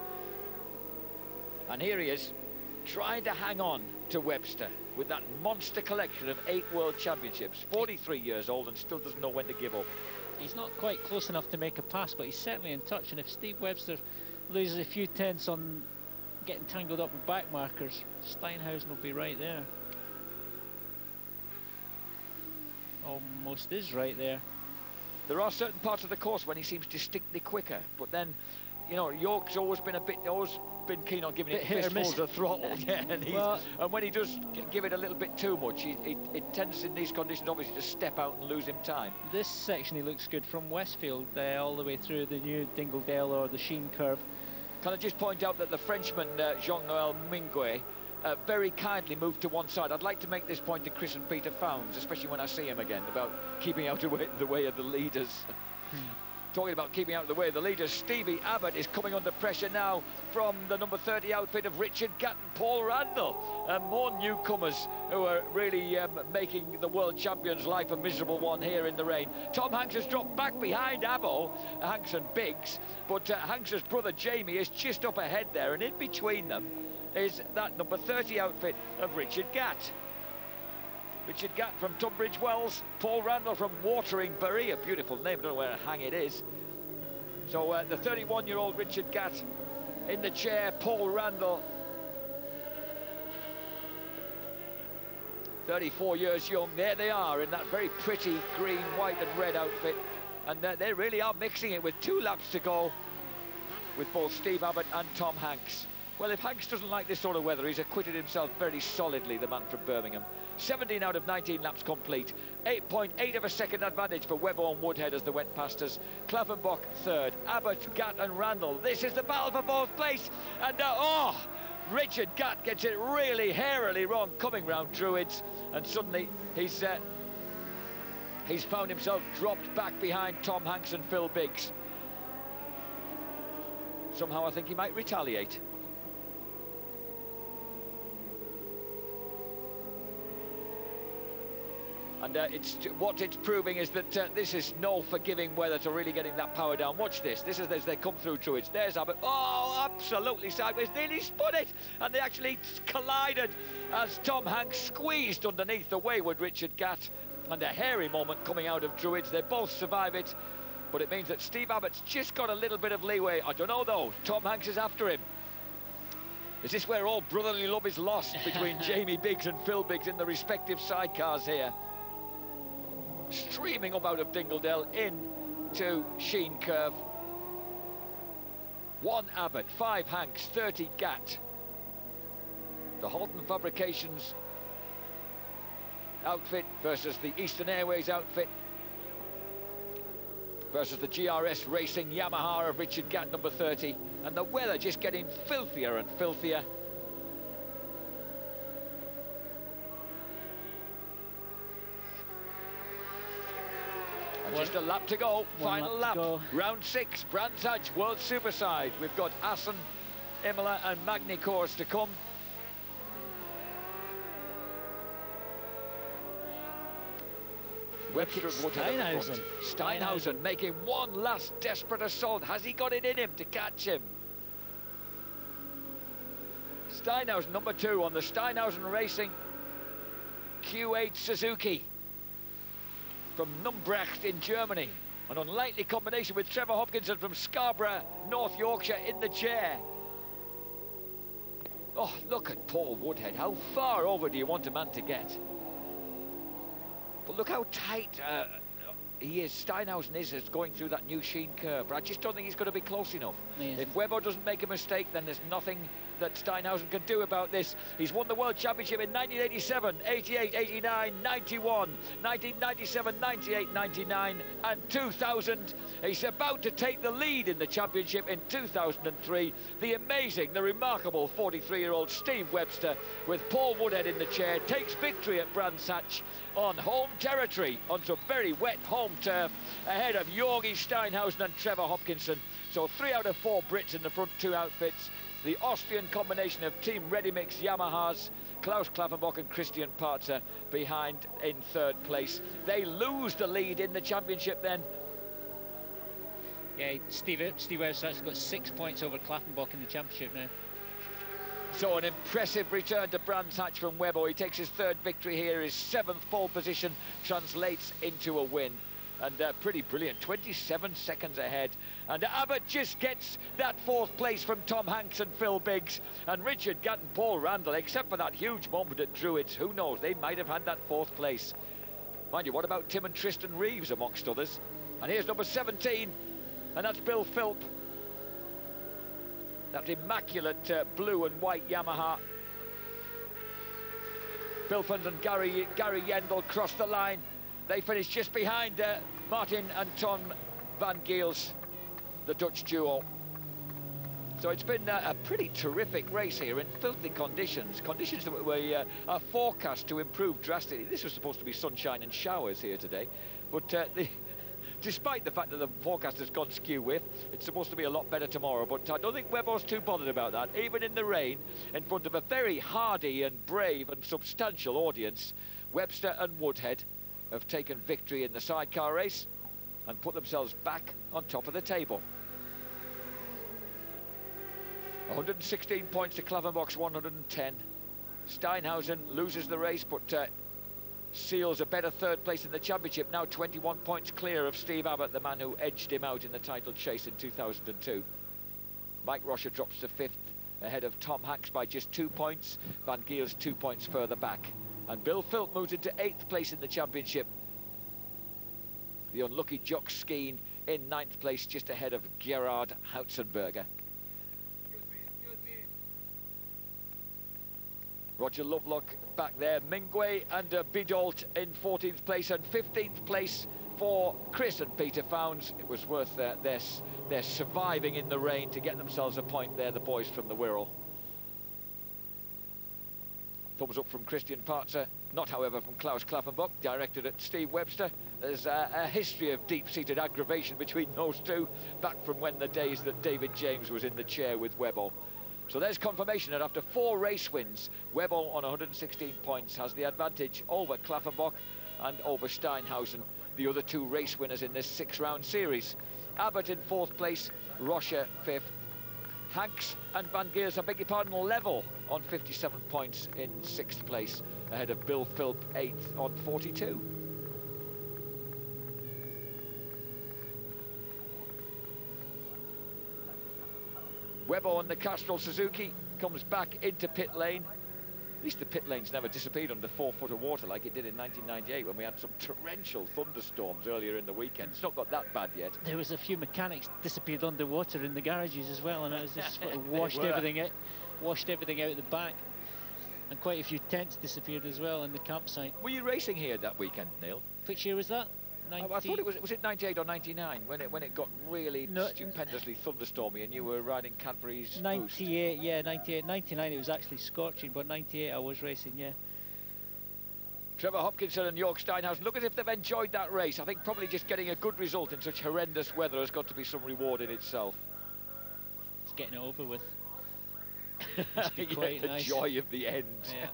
And here he is, trying to hang on to Webster with that monster collection of 8 world championships. 43 years old and still doesn't know when to give up. He's not quite close enough to make a pass, but he's certainly in touch, and if Steve Webster loses a few tenths on getting tangled up with back markers, Steinhausen will be right there. Almost is right there. There are certain parts of the course when he seems distinctly quicker, but then, you know, York's always been a bit been keen on giving it hit or fistfuls miss. of throttle. Yeah, and, Well, and when he does give it a little bit too much, it tends in these conditions obviously to step out and lose him time. this section he looks good from Westfield all the way through the new Dingledale or the Sheen curve. Can I just point out that the Frenchman, Jean-Noël Minguet, very kindly moved to one side. I'd like to make this point to Chris and Peter Founds, especially when I see him again, about keeping out of the way of the leaders. Talking about keeping out of the way of the leaders, Stevie Abbott is coming under pressure now from the number 30 outfit of Richard Gatt and Paul Randall. More newcomers who are really making the world champion's life a miserable one here in the rain. Tom Hanks has dropped back behind Abbo, Hanks and Biggs, but Hanks's brother Jamie is just up ahead there, and in between them is that number 30 outfit of Richard Gatt. Richard Gatt from Tunbridge Wells, Paul Randall from Wateringbury, a beautiful name, I don't know where hang it is. So the 31-year-old Richard Gatt in the chair, Paul Randall, 34 years young. There they are in that very pretty green, white and red outfit, and they really are mixing it with 2 laps to go with both Steve Abbott and Tom Hanks. Well, if Hanks doesn't like this sort of weather, he's acquitted himself very solidly, the man from Birmingham. 17 out of 19 laps complete. 8.8 of a second advantage for Webber and Woodhead as they went past us. Klaffenbach third. Abbott, Gatt and Randall. This is the battle for fourth place. And Richard Gatt gets it really hairily wrong coming round Druids. And suddenly he's found himself dropped back behind Tom Hanks and Phil Biggs. Somehow I think he might retaliate. And what it's proving is that this is no forgiving weather to really getting that power down. Watch this. This is as they come through Druids. There's Abbott. Oh, absolutely sideways. Nearly spun it. And they actually collided as Tom Hanks squeezed underneath the wayward Richard Gatt. And a hairy moment coming out of Druids. They both survive it. But it means that Steve Abbott's just got a little bit of leeway. I don't know, though. Tom Hanks is after him. Is this where all brotherly love is lost between Jamie Biggs and Phil Biggs in the respective sidecars here? Streaming up out of Dingledale into Sheen Curve. 1 Abbott, 5 Hanks, 30 Gatt. The Halton Fabrications outfit versus the Eastern Airways outfit versus the GRS Racing Yamaha of Richard Gatt, number 30. And the weather just getting filthier and filthier. Just a lap to go, final lap. Round 6, Brands Hatch World Superside. We've got Assen, Imola and Magny Course to come. Webster and Woodhead. Steinhausen making one last desperate assault. Has he got it in him to catch him? Steinhausen, number 2 on the Steinhausen Racing Q8 Suzuki from Numbrecht in Germany. An unlikely combination with Trevor Hopkinson from Scarborough, North Yorkshire in the chair. Oh, look at Paul Woodhead. How far over do you want a man to get? But look how tight he is. Steinhausen is going through that new Sheen curve. But I just don't think he's going to be close enough. If Webber doesn't make a mistake, then there's nothing that Steinhausen can do about this. He's won the World Championship in 1987, 88, 89, 91, 1997, 98, 99 and 2000. He's about to take the lead in the championship in 2003. The amazing, the remarkable 43-year-old Steve Webster with Paul Woodhead in the chair takes victory at Brands Hatch on home territory, onto very wet home turf, ahead of Jorgi Steinhausen and Trevor Hopkinson. So 3 out of 4 Brits in the front 2 outfits. The Austrian combination of Team Ready Mix Yamahas, Klaus Klaffenbach and Christian Partzer behind in 3rd place. They lose the lead in the championship then. Yeah, Steve Webster's got 6 points over Klaffenbach in the championship now. So an impressive return to Brands Hatch from Webber. He takes his 3rd victory here. His 7th pole position translates into a win. And pretty brilliant, 27 seconds ahead. And Abbott just gets that 4th place from Tom Hanks and Phil Biggs. And Richard Gatt and Paul Randall, except for that huge moment at Druids, who knows, they might have had that 4th place. Mind you, what about Tim and Tristan Reeves, amongst others? And here's number 17, and that's Bill Philp. That immaculate blue and white Yamaha. Bill Fund and Gary Yendel crossed the line. They finished just behind Martin and Ton van Giels, the Dutch duo. So it's been a pretty terrific race here in filthy conditions that were are forecast to improve drastically. This was supposed to be sunshine and showers here today, but despite the fact that the forecast has gone skew with, it's supposed to be a lot better tomorrow. But I don't think Webber's too bothered about that. Even in the rain, in front of a very hardy and brave and substantial audience, Webster and Woodhead have taken victory in the sidecar race and put themselves back on top of the table. 116 points to Klavenbach's 110. Steinhausen loses the race, but seals a better third place in the championship, now 21 points clear of Steve Abbott, the man who edged him out in the title chase in 2002. Mike Rocher drops to 5th, ahead of Tom Hanks by just 2 points. Van Giels 2 points further back. And Bill Philp moves into 8th place in the championship. The unlucky Jock Skeen in 9th place, just ahead of Gerard Hautzenberger. Roger Lovelock back there, Mingway and Bidolt in 14th place, and 15th place for Chris and Peter Fownes. It was worth their surviving in the rain to get themselves a point there, the boys from the Wirral. Thumbs up from Christian Partzer, not however from Klaus Klaffenbach, directed at Steve Webster. There's a history of deep-seated aggravation between those two, back from when the days that David James was in the chair with Webber. So there's confirmation that after 4 race wins, Webber on 116 points has the advantage over Klaffenbach and over Steinhausen, the other 2 race winners in this 6-round series. Abbott in 4th place, Rocher 5th. Hanks and Van Giels, I beg your pardon, level on 57 points in 6th place, ahead of Bill Philp 8th on 42. Webber on the Castrol Suzuki comes back into pit lane. At least the pit lane's never disappeared under 4 foot of water like it did in 1998 when we had some torrential thunderstorms earlier in the weekend. It's not got that bad yet. There was a few mechanics disappeared underwater in the garages as well, and it was just sort of washed everything out the back. And quite a few tents disappeared as well in the campsite. Were you racing here that weekend, Neil? Which year was that? I thought it was it 98 or 99 when it got really stupendously thunderstormy and you were riding Cadbury's 98 boost. Yeah, 98. 99 it was actually scorching, but 98 I was racing, yeah. Trevor Hopkinson and York Steinhausen look as if they've enjoyed that race. I think probably just getting a good result in such horrendous weather has got to be some reward in itself. It's getting it over with. Must be quite the nice. Joy of the end. Yeah.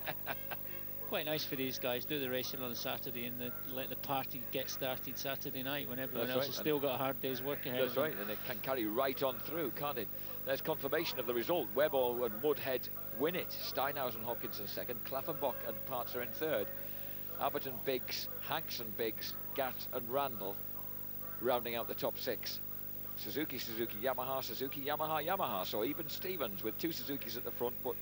Quite nice for these guys, do the racing on a Saturday and let the party get started Saturday night when everyone else has still got a hard day's work ahead of them. That's right, and it can carry right on through, can't it? There's confirmation of the result. Webber and Woodhead win it. Steinhausen, Hopkinson 2nd, Klaffenbach and Partzer in 3rd. Abbott and Biggs, Hanks and Biggs, Gatt and Randall rounding out the top 6. Suzuki, Yamaha, Suzuki, Yamaha, Yamaha. So even Stevens with 2 Suzukis at the front, but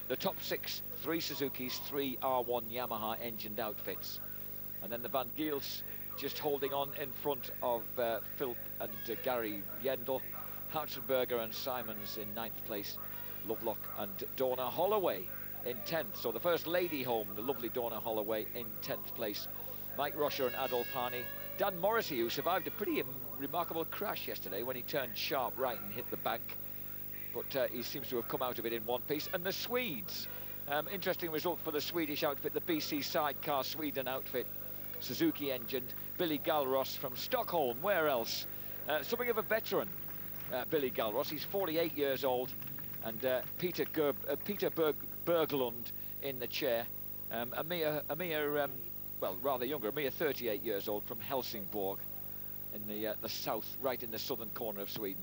the top 6, 3 Suzukis, 3 R1 Yamaha engined outfits. And then the Van Giels just holding on in front of Philp and Gary Yendel. Hautzenberger and Simons in 9th place. Lovelock and Donna Holloway in 10th. So the first lady home, the lovely Donna Holloway in 10th place. Mike Rocher and Adolf Harney. Dan Morrissey, who survived a pretty remarkable crash yesterday when he turned sharp right and hit the bank, but he seems to have come out of it in one piece. And the Swedes, interesting result for the Swedish outfit, the BC Sidecar Sweden outfit, Suzuki engined. Billy Galros from Stockholm, where else? Something of a veteran, Billy Galros. He's 48 years old, and Peter Berglund in the chair. Well, rather younger, a mere 38 years old from Helsingborg in the south, right in the southern corner of Sweden.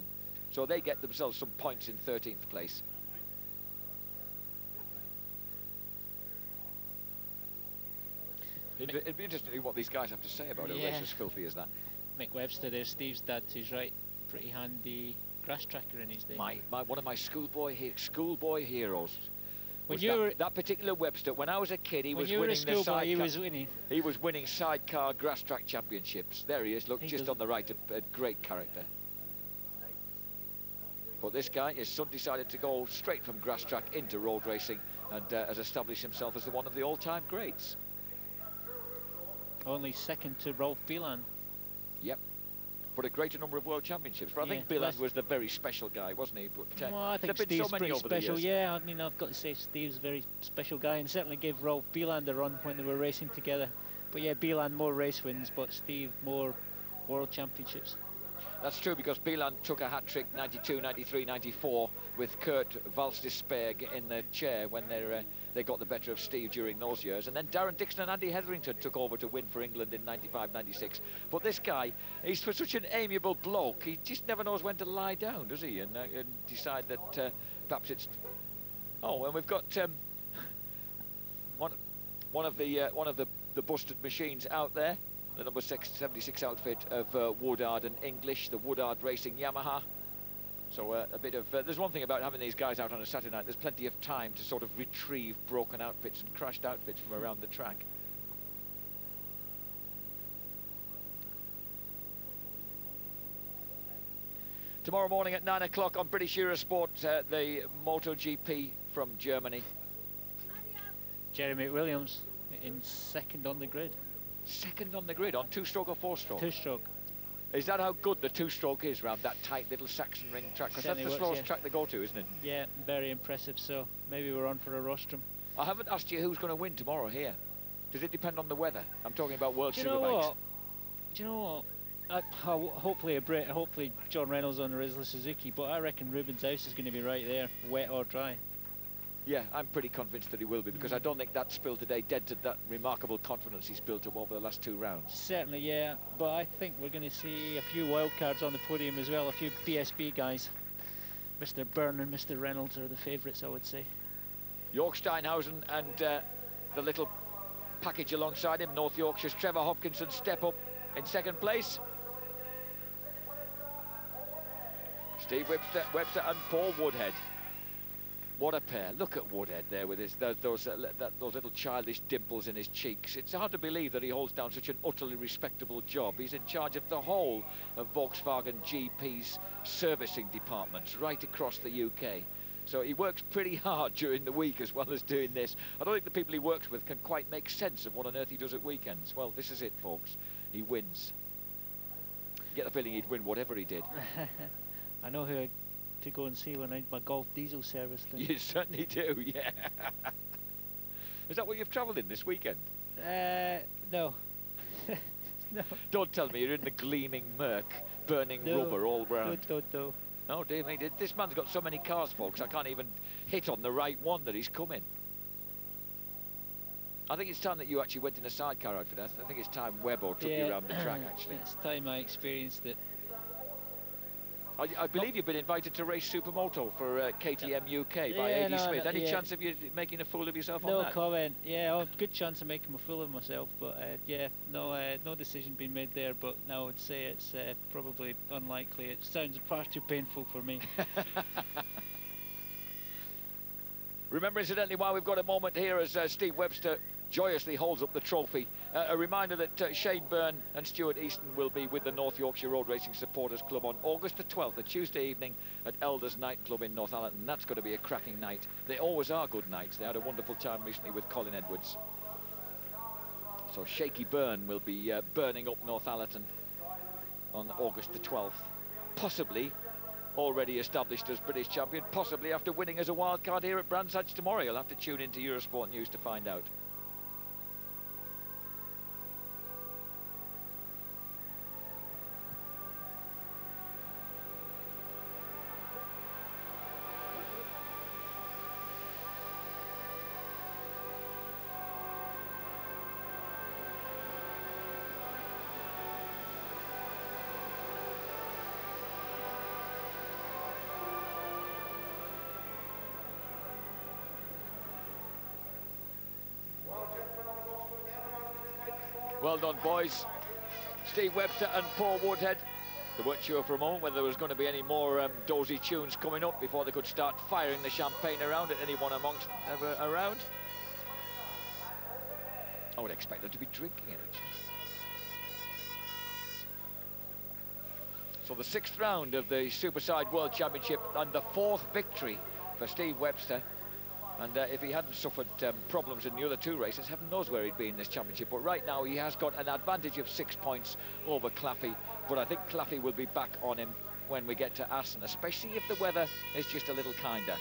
So they get themselves some points in 13th place. It'd be interesting to see what these guys have to say about a race as filthy as that. Mick Webster there, Steve's dad, who's right, pretty handy grass tracker in his day. One of my schoolboy heroes. When you were that particular Webster, when I was a kid, he was winning the sidecar. He was winning sidecar grass track championships. There he is. Look, just on the right, a great character. But this guy, his son, decided to go straight from grass track into road racing and has established himself as one of the all-time greats. Only second to Rolf Bieland. Yep. But a greater number of world championships. But I think Bieland was the very special guy, wasn't he? But, well, I think there've been Steve's so many pretty over special. the years. Yeah, I mean, I've got to say Steve's a very special guy, and certainly gave Rolf Bieland a run when they were racing together. But yeah, Bieland more race wins, but Steve more world championships. That's true, because Bieland took a hat-trick 92, 93, 94 with Kurt Valstisberg in the chair when they got the better of Steve during those years. And then Darren Dixon and Andy Hetherington took over to win for England in 95, 96. But this guy, he's such an amiable bloke. He just never knows when to lie down, does he? And decide that perhaps it's... Oh, and we've got one of the busted machines out there. The number 76 outfit of Woodard and English, the Woodard Racing Yamaha. So a bit of... there's one thing about having these guys out on a Saturday night, there's plenty of time to sort of retrieve broken outfits and crashed outfits from around the track. Tomorrow morning at 9 o'clock on British Eurosport, the MotoGP from Germany. Jeremy Williams in second on the grid. Second on the grid on two-stroke or four-stroke? Two-stroke. Is that how good the two-stroke is round that tight little Saxon ring track? Because that's the slowest track they go to, isn't it? Yeah, very impressive. So maybe we're on for a rostrum. I haven't asked you who's going to win tomorrow here. Does it depend on the weather? I'm talking about World Superbikes. Do you know what? Hopefully John Reynolds on the Rizla Suzuki, but I reckon Ruben's house is going to be right there, wet or dry. Yeah, I'm pretty convinced that he will be, because I don't think that spill today dented that remarkable confidence he's built up over the last two rounds. Certainly, yeah, but I think we're going to see a few wildcards on the podium as well, a few BSB guys. Mr. Byrne and Mr. Reynolds are the favourites, I would say. York Steinhausen and the little package alongside him, North Yorkshire's Trevor Hopkinson, step up in second place. Steve Webster and Paul Woodhead. What a pair. Look at Woodhead there with those little childish dimples in his cheeks. It's hard to believe that he holds down such an utterly respectable job. He's in charge of the whole of Volkswagen GP's servicing departments right across the UK. So he works pretty hard during the week as well as doing this. I don't think the people he works with can quite make sense of what on earth he does at weekends. Well, this is it, folks. He wins. You get the feeling he'd win whatever he did. I know who to go and see when I need my Golf diesel service. Then. You certainly do, yeah. Is that what you've travelled in this weekend? No. No. Don't tell me you're in the gleaming Merc, burning rubber all round. No. Oh dear me, this man's got so many cars, folks, I can't even hit on the right one that he's coming. I think it's time that you actually went in a sidecar outfit. I think it's time Webbo took you around the track, actually. It's time I experienced it. I believe you've been invited to race Supermoto for KTM UK by A.D. Smith. Any chance of you making a fool of yourself on that? No comment. Yeah, good chance of making a fool of myself. But yeah, no decision being made there. But no, I would say it's probably unlikely. It sounds far too painful for me. Remember, incidentally, while we've got a moment here, as Steve Webster joyously holds up the trophy, a reminder that Shane Byrne and Stuart Easton will be with the North Yorkshire Road Racing Supporters Club on August the 12th, a Tuesday evening at Elders Nightclub in Northallerton. That's going to be a cracking night. They always are good nights. They had a wonderful time recently with Colin Edwards. So Shaky Byrne will be burning up Northallerton on August the 12th. Possibly already established as British champion, possibly after winning as a wild card here at Brands Hatch tomorrow. You'll have to tune into Eurosport News to find out. Well done, boys. Steve Webster and Paul Woodhead. They weren't sure for a moment whether there was going to be any more dozy tunes coming up before they could start firing the champagne around at anyone amongst around. I would expect them to be drinking it, actually. So the 6th round of the Superside World Championship and the 4th victory for Steve Webster. And if he hadn't suffered problems in the other 2 races, heaven knows where he'd be in this championship. But right now he has got an advantage of 6 points over Claffey. But I think Claffey will be back on him when we get to Assen, especially if the weather is just a little kinder.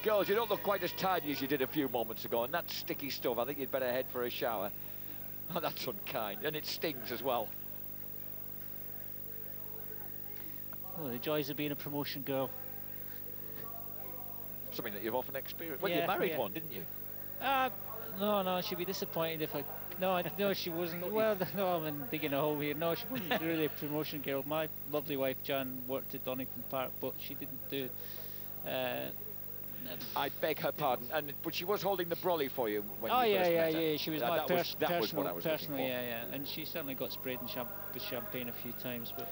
Girls, you don't look quite as tidy as you did a few moments ago, and that sticky stuff, I think you'd better head for a shower. Oh, that's unkind, and it stings as well. Oh, the joys of being a promotion girl. Something that you've often experienced. Well, you married one, didn't you? No, she'd be disappointed if I... No, she wasn't. Well, no, I'm digging a hole here. No, she wasn't really a promotion girl. My lovely wife, Jan, worked at Donington Park, but she didn't do... I beg her pardon, but she was holding the brolly for you when you first met her. Yeah, she was my personal, yeah. And she certainly got sprayed with champagne a few times, but...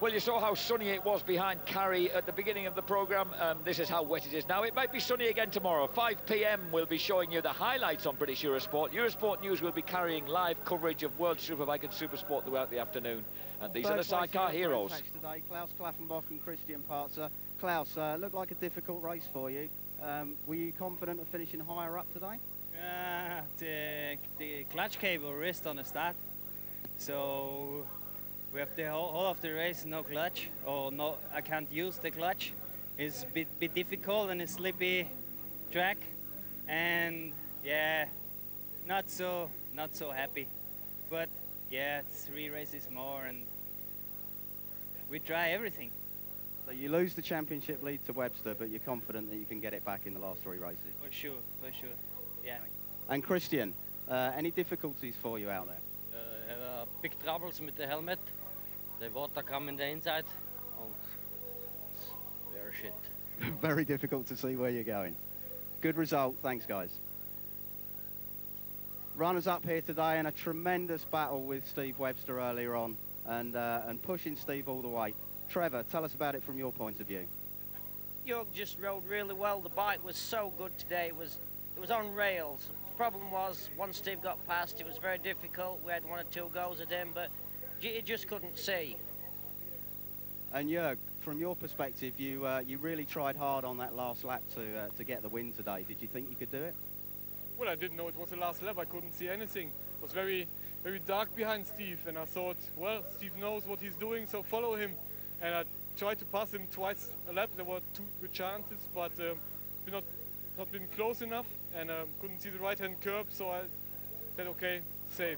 Well, you saw how sunny it was behind Carrie at the beginning of the programme. This is how wet it is now. It might be sunny again tomorrow. 5 p.m. we'll be showing you the highlights on British Eurosport. Eurosport News will be carrying live coverage of World Superbike and Supersport throughout the afternoon. And these are the sidecar heroes. Today, Klaus Klaffenbach and Christian Partzer. Klaus, looked like a difficult race for you. Were you confident of finishing higher up today? The clutch cable wrist on the start. So... we have the whole of the race no clutch, or no, I can't use the clutch. It's a bit difficult and a slippy track, and yeah, not so happy. But yeah, 3 races more, and we try everything. So you lose the championship lead to Webster, but you're confident that you can get it back in the last 3 races. For sure, yeah. And Christian, any difficulties for you out there? Big troubles with the helmet. The water come in the inside, and it's very shit. Very difficult to see where you're going. Good result, thanks guys. Runners up here today in a tremendous battle with Steve Webster earlier on, and pushing Steve all the way. Trevor, tell us about it from your point of view. Jörg just rode really well. The bike was so good today. It was on rails. The problem was, once Steve got past, it was very difficult. We had 1 or 2 goes at him, but you just couldn't see. And Jörg, from your perspective, you really tried hard on that last lap to get the win today. Did you think you could do it? Well, I didn't know it was the last lap. I couldn't see anything. It was very, very dark behind Steve, and I thought, well, Steve knows what he's doing, so follow him. And I tried to pass him twice a lap. There were 2 good chances, but we've not been close enough, and couldn't see the right-hand curb, so I said, okay, safe.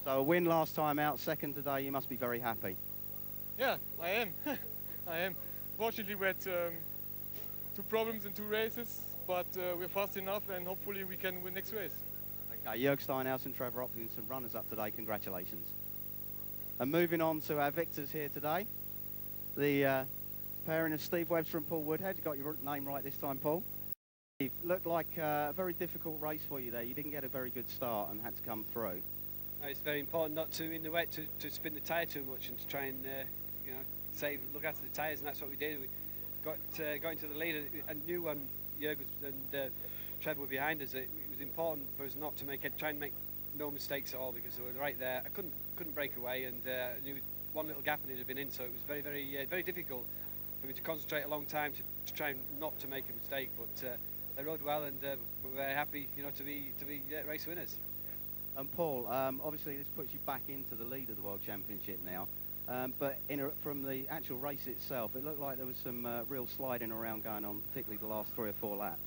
So a win last time out, second today, you must be very happy. Yeah, I am. I am. Fortunately, we had 2 problems in 2 races, but we're fast enough, and hopefully we can win next race. Okay, Jörg Steinhaus and Trevor Hopkinson, runners up today, congratulations. And moving on to our victors here today, the pairing of Steve Webster and Paul Woodhead. You got your name right this time, Paul. It looked like a very difficult race for you there. You didn't get a very good start and had to come through. It's very important not to, in the wet, to spin the tyre too much and to try and, look after the tyres, and that's what we did. We got into the lead and knew when Jörg and Trevor were behind us, it was important for us not to try and make no mistakes at all, because they were right there. I couldn't break away, and knew 1 little gap and it had been in, so it was very, very, very difficult for me to concentrate a long time to try and not to make a mistake. But they rode well, and we're very happy, to be race winners. And Paul, obviously this puts you back into the lead of the World Championship now, but from the actual race itself, it looked like there was some real sliding around going on, particularly the last 3 or 4 laps.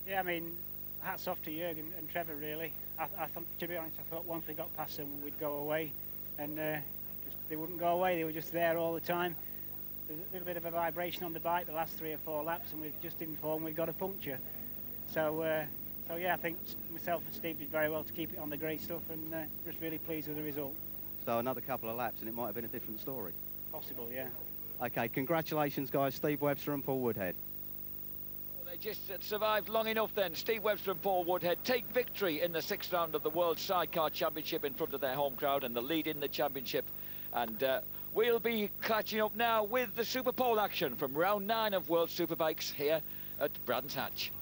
Yeah, I mean, hats off to Jörg and Trevor, really. I thought, to be honest, I thought once we got past them, we'd go away, and they wouldn't go away. They were just there all the time. There was a little bit of a vibration on the bike the last 3 or 4 laps, and we've just informed we'd got a puncture. So yeah, I think myself and Steve did very well to keep it on the grey stuff, and just really pleased with the result. So another couple of laps and it might have been a different story. Possible, yeah. Okay, congratulations guys, Steve Webster and Paul Woodhead. Well, they just survived long enough then. Steve Webster and Paul Woodhead take victory in the 6th round of the World Sidecar Championship in front of their home crowd and the lead in the championship. And we'll be catching up now with the Super Pole action from round 9 of World Superbikes here at Brands Hatch.